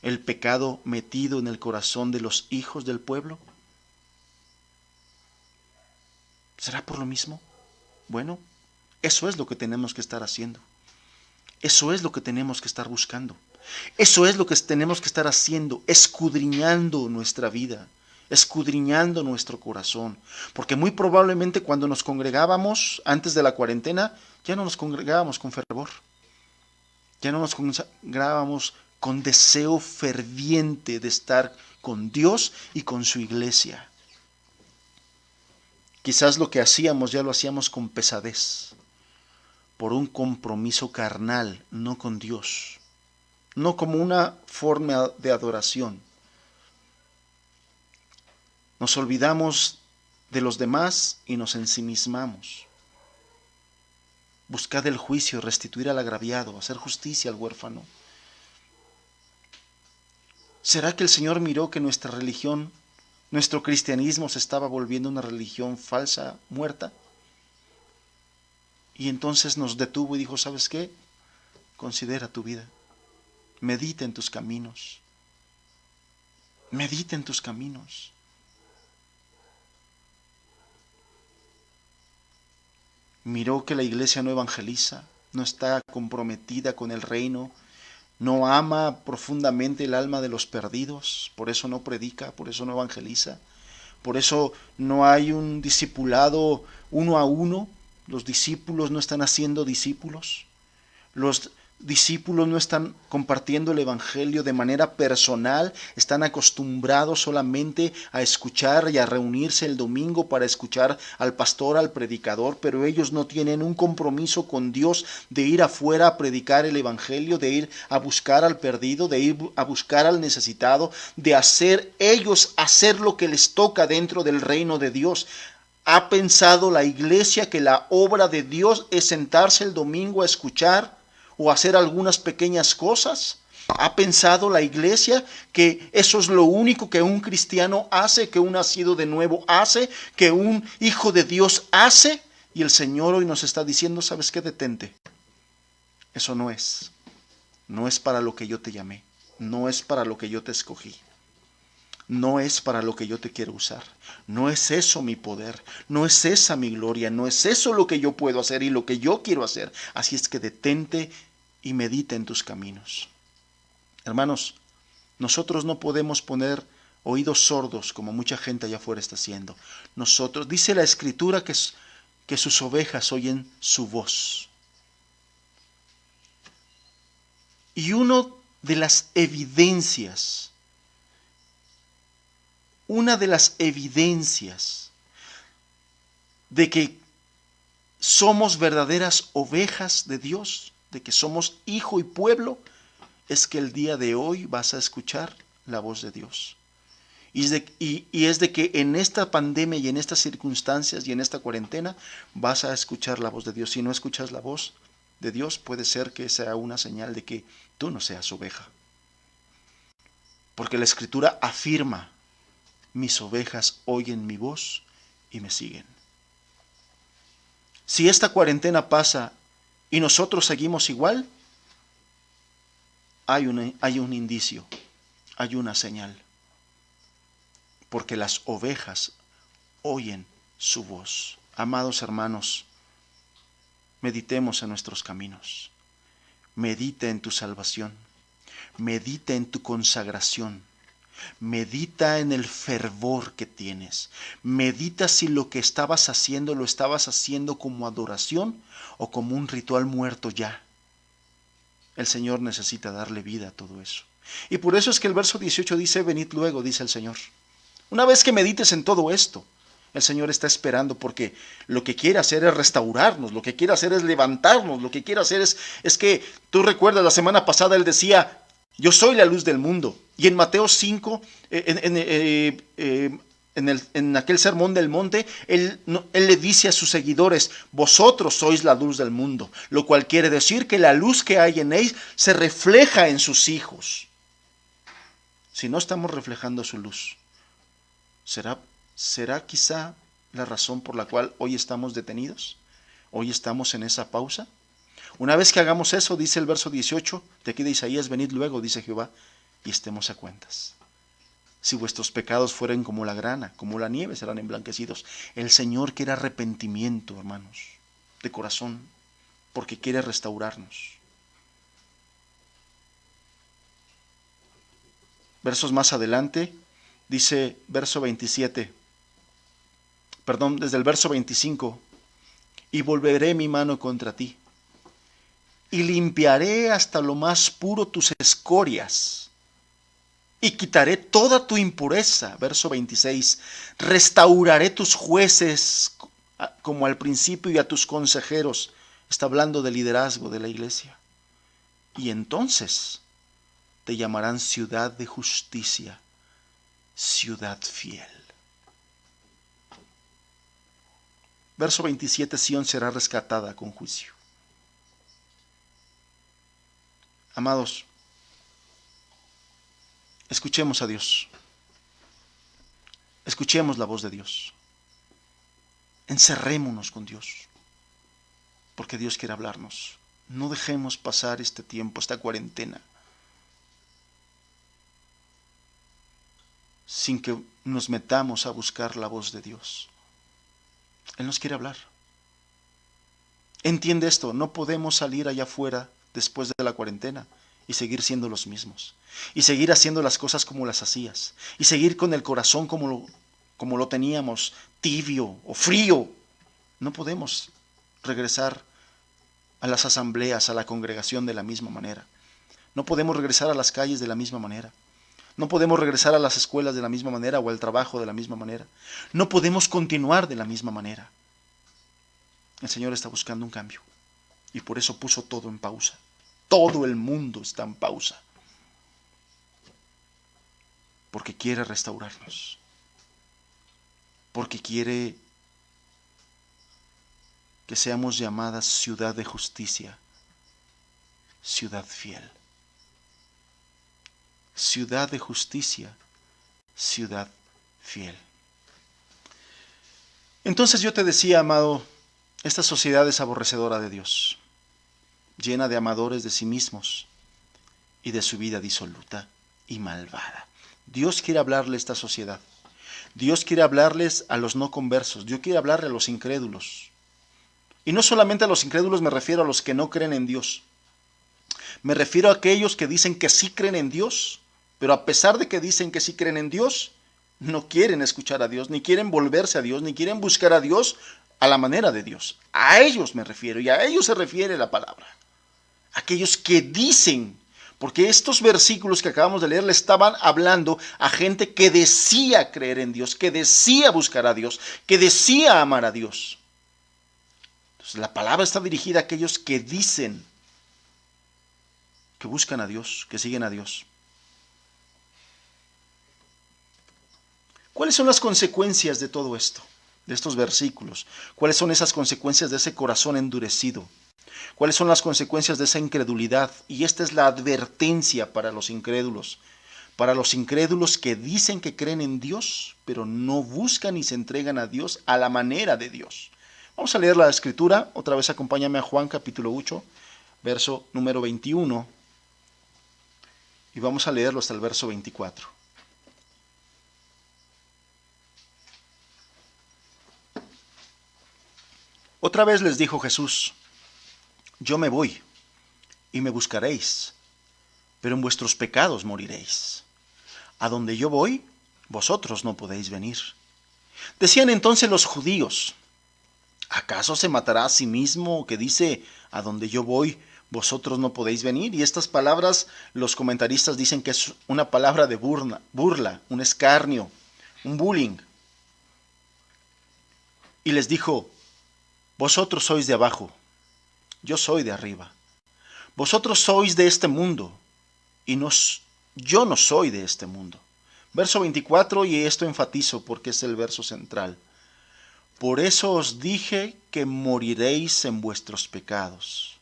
el pecado metido en el corazón de los hijos del pueblo. ¿Será por lo mismo? Bueno, eso es lo que tenemos que estar haciendo. Eso es lo que tenemos que estar buscando. Eso es lo que tenemos que estar haciendo, escudriñando nuestra vida, escudriñando nuestro corazón. Porque muy probablemente cuando nos congregábamos antes de la cuarentena, ya no nos congregábamos con fervor. Ya no nos congregábamos con deseo ferviente de estar con Dios y con su iglesia. Quizás lo que hacíamos ya lo hacíamos con pesadez, por un compromiso carnal, no con Dios, no como una forma de adoración. Nos olvidamos de los demás y nos ensimismamos. Buscad el juicio, restituir al agraviado, hacer justicia al huérfano. ¿Será que el Señor miró que nuestra religión, nuestro cristianismo se estaba volviendo una religión falsa, muerta? Y entonces nos detuvo y dijo, ¿sabes qué? Considera tu vida. Medita en tus caminos. Medita en tus caminos. Miró que la iglesia no evangeliza, no está comprometida con el reino, no ama profundamente el alma de los perdidos, por eso no predica, por eso no evangeliza, por eso no hay un discipulado uno a uno, los discípulos no están haciendo discípulos, los discípulos no están compartiendo el evangelio de manera personal, están acostumbrados solamente a escuchar y a reunirse el domingo para escuchar al pastor, al predicador, pero ellos no tienen un compromiso con Dios de ir afuera a predicar el evangelio, de ir a buscar al perdido, de ir a buscar al necesitado, de hacer lo que les toca dentro del reino de Dios. ¿Ha pensado la iglesia que la obra de Dios es sentarse el domingo a escuchar o hacer algunas pequeñas cosas? ¿Ha pensado la iglesia que eso es lo único que un cristiano hace, que un nacido de nuevo hace, que un hijo de Dios hace? Y el Señor hoy nos está diciendo, ¿sabes qué? Detente. Eso no es. No es para lo que yo te llamé. No es para lo que yo te escogí. No es para lo que yo te quiero usar. No es eso mi poder. No es esa mi gloria. No es eso lo que yo puedo hacer y lo que yo quiero hacer. Así es que detente y medita en tus caminos. Hermanos, nosotros no podemos poner oídos sordos como mucha gente allá afuera está haciendo. Nosotros, dice la Escritura que sus ovejas oyen su voz. Y una de las evidencias de que somos verdaderas ovejas de Dios, de que somos hijo y pueblo, es que el día de hoy vas a escuchar la voz de Dios. Y es de que en esta pandemia y en estas circunstancias y en esta cuarentena vas a escuchar la voz de Dios. Si no escuchas la voz de Dios, puede ser que sea una señal de que tú no seas oveja. Porque la Escritura afirma, mis ovejas oyen mi voz y me siguen. Si esta cuarentena pasa y nosotros seguimos igual, hay un indicio, hay una señal. Porque las ovejas oyen su voz. Amados hermanos, meditemos en nuestros caminos. Medita en tu salvación. Medita en tu consagración. Medita en el fervor que tienes. Medita si lo que estabas haciendo lo estabas haciendo como adoración o como un ritual muerto ya. El Señor necesita darle vida a todo eso. Y por eso es que el verso 18 dice, venid luego, dice el Señor. Una vez que medites en todo esto, el Señor está esperando porque lo que quiere hacer es restaurarnos, lo que quiere hacer es levantarnos, lo que quiere hacer es que tú recuerdas la semana pasada Él decía, yo soy la luz del mundo. Y en Mateo 5, en aquel sermón del monte, él le dice a sus seguidores, vosotros sois la luz del mundo, lo cual quiere decir que la luz que hay en él se refleja en sus hijos. Si no estamos reflejando su luz, ¿será quizá la razón por la cual hoy estamos detenidos? ¿Hoy estamos en esa pausa? Una vez que hagamos eso, dice el verso 18 de aquí de Isaías, venid luego, dice Jehová, y estemos a cuentas. Si vuestros pecados fueren como la grana, como la nieve, serán emblanquecidos. El Señor quiere arrepentimiento, hermanos, de corazón, porque quiere restaurarnos. Versos más adelante, dice verso 27, desde el verso 25, y volveré mi mano contra ti, y limpiaré hasta lo más puro tus escorias, y quitaré toda tu impureza. Verso 26, restauraré tus jueces como al principio y a tus consejeros. Está hablando del liderazgo de la iglesia. Y entonces te llamarán ciudad de justicia, ciudad fiel. Verso 27, Sión será rescatada con juicio. Amados, escuchemos a Dios. Escuchemos la voz de Dios. Encerrémonos con Dios, porque Dios quiere hablarnos. No dejemos pasar este tiempo, esta cuarentena, sin que nos metamos a buscar la voz de Dios. Él nos quiere hablar. Entiende esto, no podemos salir allá afuera después de la cuarentena y seguir siendo los mismos, y seguir haciendo las cosas como las hacías, y seguir con el corazón como lo teníamos, tibio o frío. No podemos regresar a las asambleas, a la congregación de la misma manera. No podemos regresar a las calles de la misma manera. No podemos regresar a las escuelas de la misma manera o al trabajo de la misma manera. No podemos continuar de la misma manera. El Señor está buscando un cambio y por eso puso todo en pausa. Todo el mundo está en pausa porque quiere restaurarnos, porque quiere que seamos llamadas ciudad de justicia, ciudad fiel. ciudad de justicia, ciudad fiel. Entonces yo te decía, amado, esta sociedad es aborrecedora de Dios, llena de amadores de sí mismos y de su vida disoluta y malvada. Dios quiere hablarle a esta sociedad. Dios quiere hablarles a los no conversos. Dios quiere hablarle a los incrédulos. Y no solamente a los incrédulos me refiero a los que no creen en Dios. Me refiero a aquellos que dicen que sí creen en Dios, pero a pesar de que dicen que sí creen en Dios, no quieren escuchar a Dios, ni quieren volverse a Dios, ni quieren buscar a Dios a la manera de Dios. A ellos me refiero, y a ellos se refiere la palabra. Aquellos que dicen, porque estos versículos que acabamos de leer le estaban hablando a gente que decía creer en Dios, que decía buscar a Dios, que decía amar a Dios. Entonces, la palabra está dirigida a aquellos que dicen que buscan a Dios, que siguen a Dios. ¿Cuáles son las consecuencias de todo esto, de estos versículos? ¿Cuáles son esas consecuencias de ese corazón endurecido? ¿Cuáles son las consecuencias de esa incredulidad? Y esta es la advertencia para los incrédulos que dicen que creen en Dios, pero no buscan y se entregan a Dios a la manera de Dios. Vamos a leer la escritura, otra vez acompáñame a Juan capítulo 8, verso número 21, y vamos a leerlo hasta el verso 24. Otra vez les dijo Jesús: yo me voy, y me buscaréis, pero en vuestros pecados moriréis. A donde yo voy, vosotros no podéis venir. Decían entonces los judíos: ¿acaso se matará a sí mismo que dice, a donde yo voy, vosotros no podéis venir? Y estas palabras, los comentaristas dicen que es una palabra de burla, un escarnio, un bullying. Y les dijo: vosotros sois de abajo, yo soy de arriba. Vosotros sois de este mundo, y yo no soy de este mundo. Verso 24, y esto enfatizo porque es el verso central. Por eso os dije que moriréis en vuestros pecados.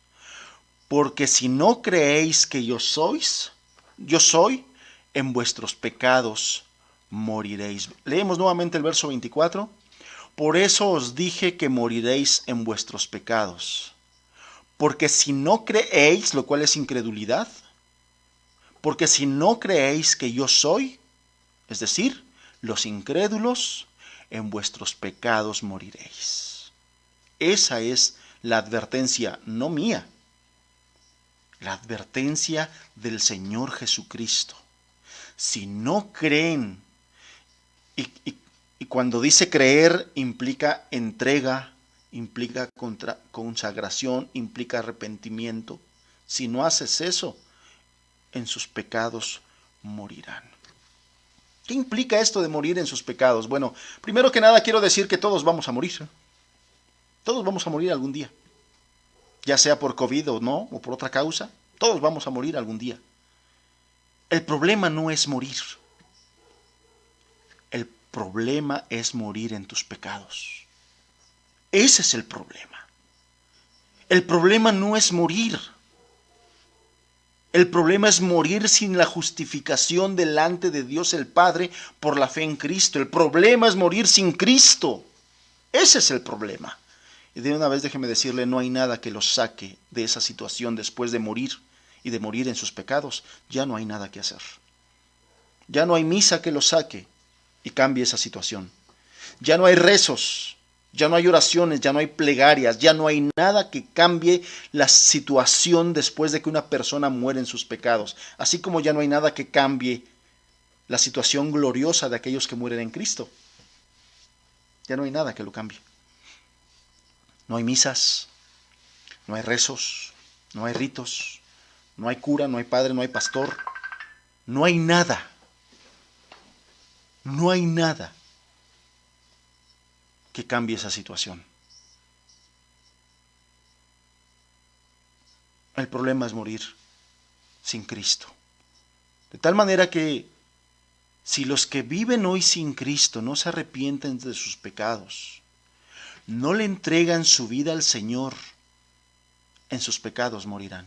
Porque si no creéis que yo soy, en vuestros pecados moriréis. Leemos nuevamente el verso 24. Por eso os dije que moriréis en vuestros pecados. Porque si no creéis, lo cual es incredulidad, porque si no creéis que yo soy, es decir, los incrédulos, en vuestros pecados moriréis. Esa es la advertencia, no mía, la advertencia del Señor Jesucristo. Si no creen, y cuando dice creer implica entrega, implica consagración, implica arrepentimiento. Si no haces eso, en sus pecados morirán. ¿Qué implica esto de morir en sus pecados? Bueno, primero que nada quiero decir que todos vamos a morir. Todos vamos a morir algún día. Ya sea por COVID o no, o por otra causa, todos vamos a morir algún día. El problema no es morir. El problema es morir en tus pecados. Ese es el problema. El problema no es morir. El problema es morir sin la justificación delante de Dios el Padre por la fe en Cristo. El problema es morir sin Cristo. Ese es el problema. Y de una vez déjeme decirle, no hay nada que los saque de esa situación después de morir y de morir en sus pecados. Ya no hay nada que hacer. Ya no hay misa que los saque y cambie esa situación. Ya no hay rezos. Ya no hay oraciones, ya no hay plegarias, ya no hay nada que cambie la situación después de que una persona muere en sus pecados. Así como ya no hay nada que cambie la situación gloriosa de aquellos que mueren en Cristo. Ya no hay nada que lo cambie. No hay misas, no hay rezos, no hay ritos, no hay cura, no hay padre, no hay pastor. No hay nada. No hay nada que cambie esa situación. El problema es morir sin Cristo. De tal manera que si los que viven hoy sin Cristo no se arrepienten de sus pecados, no le entregan su vida al Señor, en sus pecados morirán.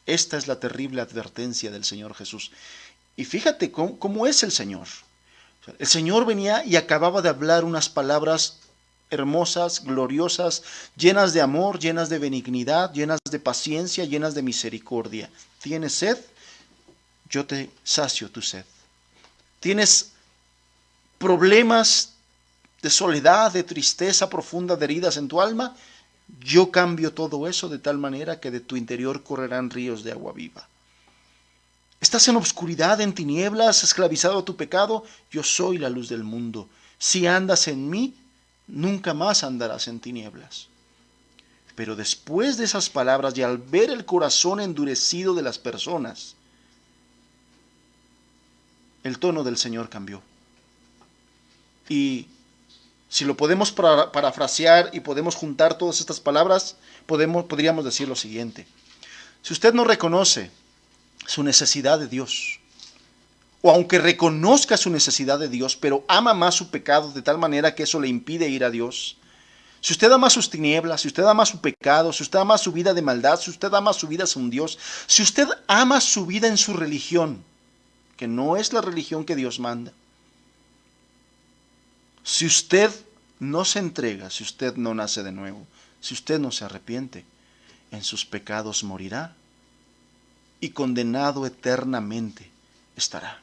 Esta es la terrible advertencia del Señor Jesús. Y fíjate cómo es el Señor. El Señor venía y acababa de hablar unas palabras hermosas, gloriosas, llenas de amor, llenas de benignidad, llenas de paciencia, llenas de misericordia. ¿Tienes sed? Yo te sacio tu sed. ¿Tienes problemas de soledad, de tristeza profunda, de heridas en tu alma? Yo cambio todo eso de tal manera que de tu interior correrán ríos de agua viva. ¿Estás en obscuridad, en tinieblas, esclavizado a tu pecado? Yo soy la luz del mundo. Si andas en mí, nunca más andarás en tinieblas. Pero después de esas palabras y al ver el corazón endurecido de las personas, el tono del Señor cambió. Y si lo podemos parafrasear y podemos juntar todas estas palabras, podríamos decir lo siguiente. Si usted no reconoce su necesidad de Dios, o aunque reconozca su necesidad de Dios, pero ama más su pecado de tal manera que eso le impide ir a Dios, si usted ama sus tinieblas, si usted ama su pecado, si usted ama su vida de maldad, si usted ama su vida sin Dios, si usted ama su vida en su religión, que no es la religión que Dios manda, si usted no se entrega, si usted no nace de nuevo, si usted no se arrepiente, en sus pecados morirá y condenado eternamente estará.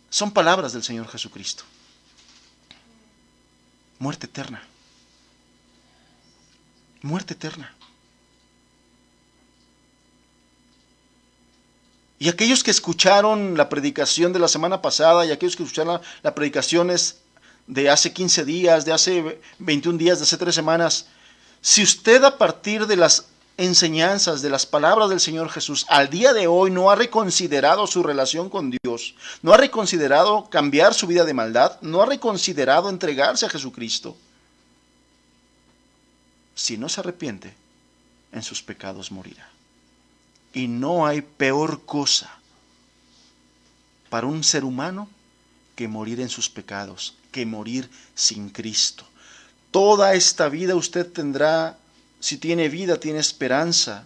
Son palabras del Señor Jesucristo. Muerte eterna. Muerte eterna. Y aquellos que escucharon la predicación de la semana pasada y aquellos que escucharon las predicaciones de hace 15 días, de hace 21 días, de hace 3 semanas, si usted a partir de las enseñanzas, de las palabras del Señor Jesús, al día de hoy no ha reconsiderado su relación con Dios, no ha reconsiderado cambiar su vida de maldad, no ha reconsiderado entregarse a Jesucristo, si no se arrepiente, en sus pecados morirá. Y no hay peor cosa para un ser humano que morir en sus pecados, que morir sin Cristo. Toda esta vida usted tendrá, si tiene vida, tiene esperanza,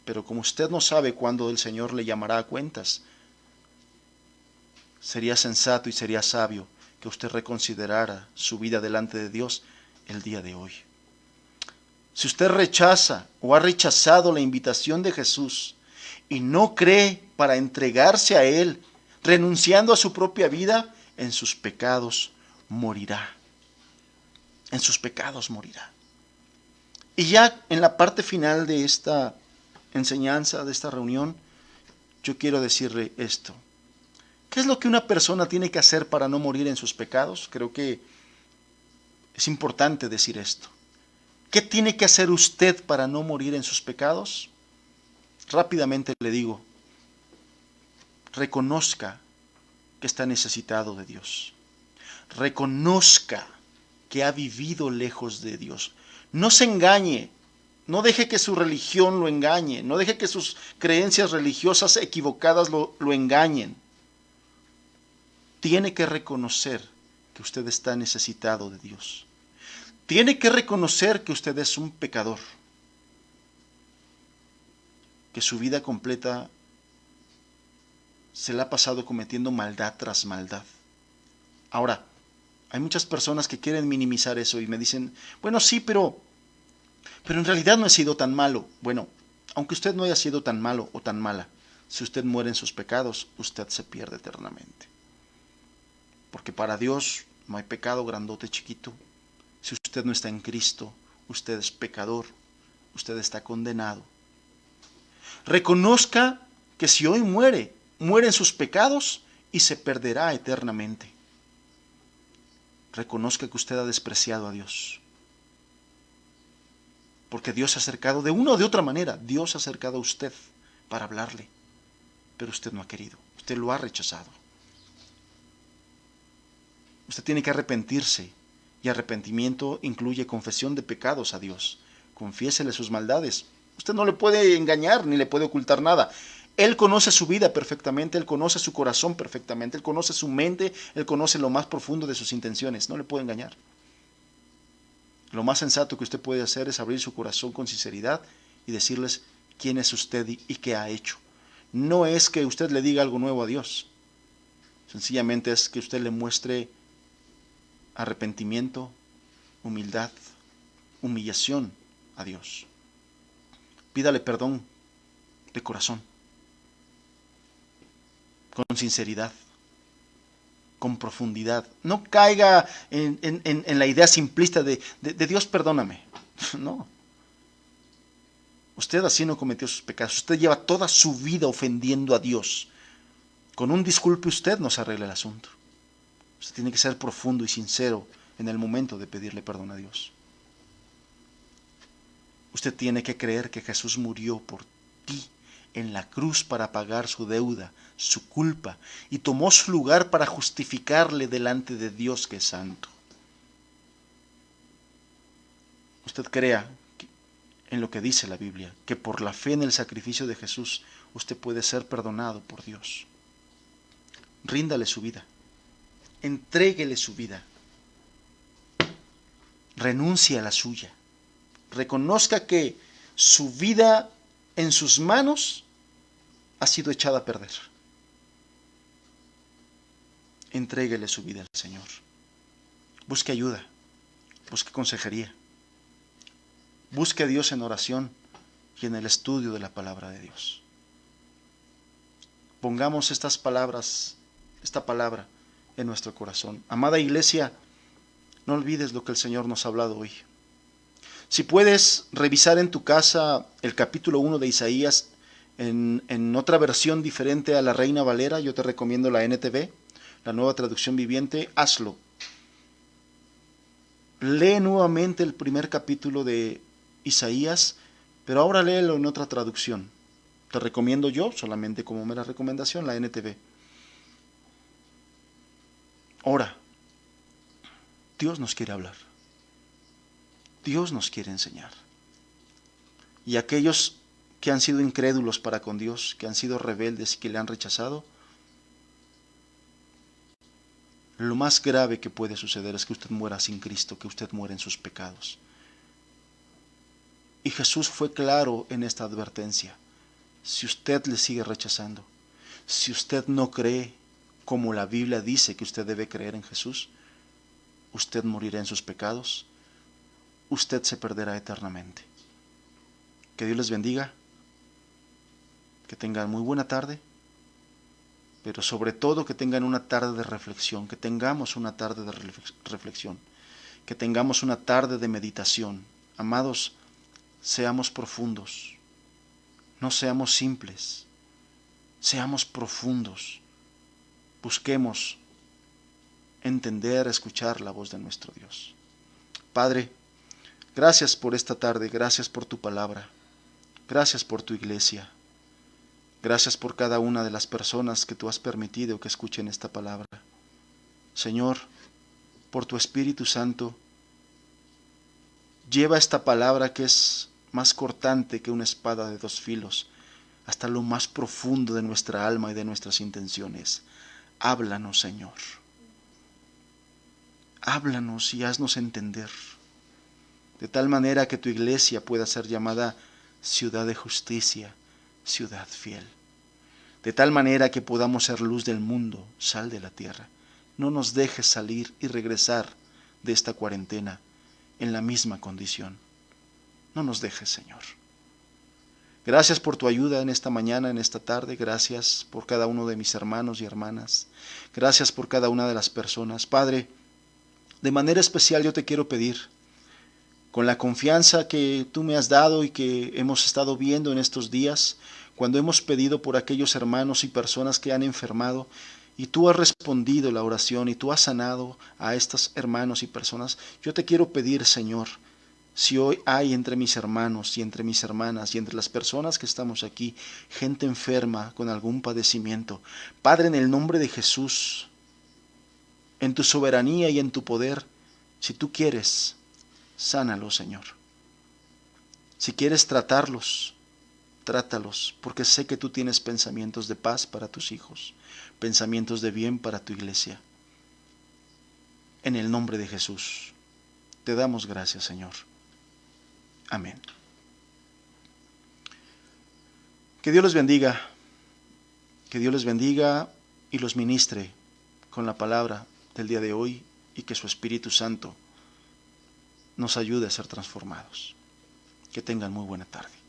pero como usted no sabe cuándo el Señor le llamará a cuentas, sería sensato y sería sabio que usted reconsiderara su vida delante de Dios el día de hoy. Si usted rechaza o ha rechazado la invitación de Jesús y no cree para entregarse a Él, renunciando a su propia vida, en sus pecados morirá. En sus pecados morirá. Y ya en la parte final de esta enseñanza, de esta reunión, yo quiero decirle esto. ¿Qué es lo que una persona tiene que hacer para no morir en sus pecados? Creo que es importante decir esto. ¿Qué tiene que hacer usted para no morir en sus pecados? Rápidamente le digo, reconozca que está necesitado de Dios. Reconozca que ha vivido lejos de Dios. No se engañe, no deje que su religión lo engañe, no deje que sus creencias religiosas equivocadas lo engañen. Tiene que reconocer que usted está necesitado de Dios. Tiene que reconocer que usted es un pecador, que su vida completa se la ha pasado cometiendo maldad tras maldad. Ahora, hay muchas personas que quieren minimizar eso y me dicen, bueno, sí, pero en realidad no he sido tan malo. Bueno, aunque usted no haya sido tan malo o tan mala, si usted muere en sus pecados, usted se pierde eternamente. Porque para Dios no hay pecado grandote, chiquito. Si usted no está en Cristo, usted es pecador, usted está condenado. Reconozca que si hoy muere en sus pecados y se perderá eternamente. Reconozca que usted ha despreciado a Dios. Porque Dios se ha acercado de una o de otra manera. Dios se ha acercado a usted para hablarle. Pero usted no ha querido. Usted lo ha rechazado. Usted tiene que arrepentirse. Y arrepentimiento incluye confesión de pecados a Dios. Confiésele sus maldades. Usted no le puede engañar ni le puede ocultar nada. Él conoce su vida perfectamente, Él conoce su corazón perfectamente, Él conoce su mente, Él conoce lo más profundo de sus intenciones. No le puede engañar. Lo más sensato que usted puede hacer es abrir su corazón con sinceridad y decirles quién es usted y qué ha hecho. no es que usted le diga algo nuevo a Dios. Sencillamente es que usted le muestre arrepentimiento, humildad, humillación a Dios. Pídale perdón de corazón, con sinceridad, con profundidad. No caiga en la idea simplista de Dios, perdóname. No. Usted así no cometió sus pecados. Usted lleva toda su vida ofendiendo a Dios. Con un disculpe usted no se arregla el asunto. Usted tiene que ser profundo y sincero en el momento de pedirle perdón a Dios. Usted tiene que creer que Jesús murió por ti en la cruz para pagar su deuda, su culpa, y tomó su lugar para justificarle delante de Dios que es santo. Usted crea en lo que dice la Biblia, que por la fe en el sacrificio de Jesús usted puede ser perdonado por Dios. Ríndale su vida, entréguele su vida, renuncie a la suya, reconozca que su vida en sus manos ha sido echada a perder. Entréguele su vida al Señor. Busque ayuda, busque consejería. Busque a Dios en oración y en el estudio de la palabra de Dios. Pongamos estas palabras, esta palabra en nuestro corazón. Amada iglesia, no olvides lo que el Señor nos ha hablado hoy. Si puedes revisar en tu casa el capítulo 1 de Isaías en otra versión diferente a la Reina Valera, yo te recomiendo la NTV, la Nueva Traducción Viviente, hazlo. Lee nuevamente el primer capítulo de Isaías, pero ahora léelo en otra traducción. Te recomiendo yo, solamente como mera recomendación, la NTV. Ora. Dios nos quiere hablar. Dios nos quiere enseñar. Y aquellos que han sido incrédulos para con Dios, que han sido rebeldes y que le han rechazado, lo más grave que puede suceder es que usted muera sin Cristo, que usted muera en sus pecados. Y Jesús fue claro en esta advertencia. Si usted le sigue rechazando, si usted no cree como la Biblia dice que usted debe creer en Jesús, usted morirá en sus pecados, usted se perderá eternamente. Que Dios les bendiga, que tengan muy buena tarde, pero sobre todo que tengan una tarde de reflexión, que tengamos una tarde de reflexión, que tengamos una tarde de meditación. Amados, seamos profundos, no seamos simples, seamos profundos, busquemos entender, escuchar la voz de nuestro Dios. Padre, gracias por esta tarde, gracias por tu palabra, gracias por tu iglesia, gracias por cada una de las personas que tú has permitido que escuchen esta palabra. Señor, por tu Espíritu Santo, lleva esta palabra que es más cortante que una espada de dos filos, hasta lo más profundo de nuestra alma y de nuestras intenciones. Háblanos, Señor. Háblanos y haznos entender, de tal manera que tu iglesia pueda ser llamada ciudad de justicia, ciudad fiel. De tal manera que podamos ser luz del mundo, sal de la tierra. No nos dejes salir y regresar de esta cuarentena en la misma condición. No nos dejes, Señor. Gracias por tu ayuda en esta mañana, en esta tarde. Gracias por cada uno de mis hermanos y hermanas. Gracias por cada una de las personas. Padre, de manera especial yo te quiero pedir, con la confianza que tú me has dado y que hemos estado viendo en estos días, cuando hemos pedido por aquellos hermanos y personas que han enfermado, y tú has respondido la oración y tú has sanado a estos hermanos y personas, yo te quiero pedir, Señor, si hoy hay entre mis hermanos y entre mis hermanas y entre las personas que estamos aquí, gente enferma con algún padecimiento, Padre, en el nombre de Jesús, en tu soberanía y en tu poder, si tú quieres, sánalos, Señor. Si quieres tratarlos, trátalos, porque sé que tú tienes pensamientos de paz para tus hijos, pensamientos de bien para tu iglesia. En el nombre de Jesús, te damos gracias, Señor. Amén. Que Dios les bendiga. Que Dios les bendiga y los ministre con la palabra del día de hoy y que su Espíritu Santo nos ayude a ser transformados. Que tengan muy buena tarde.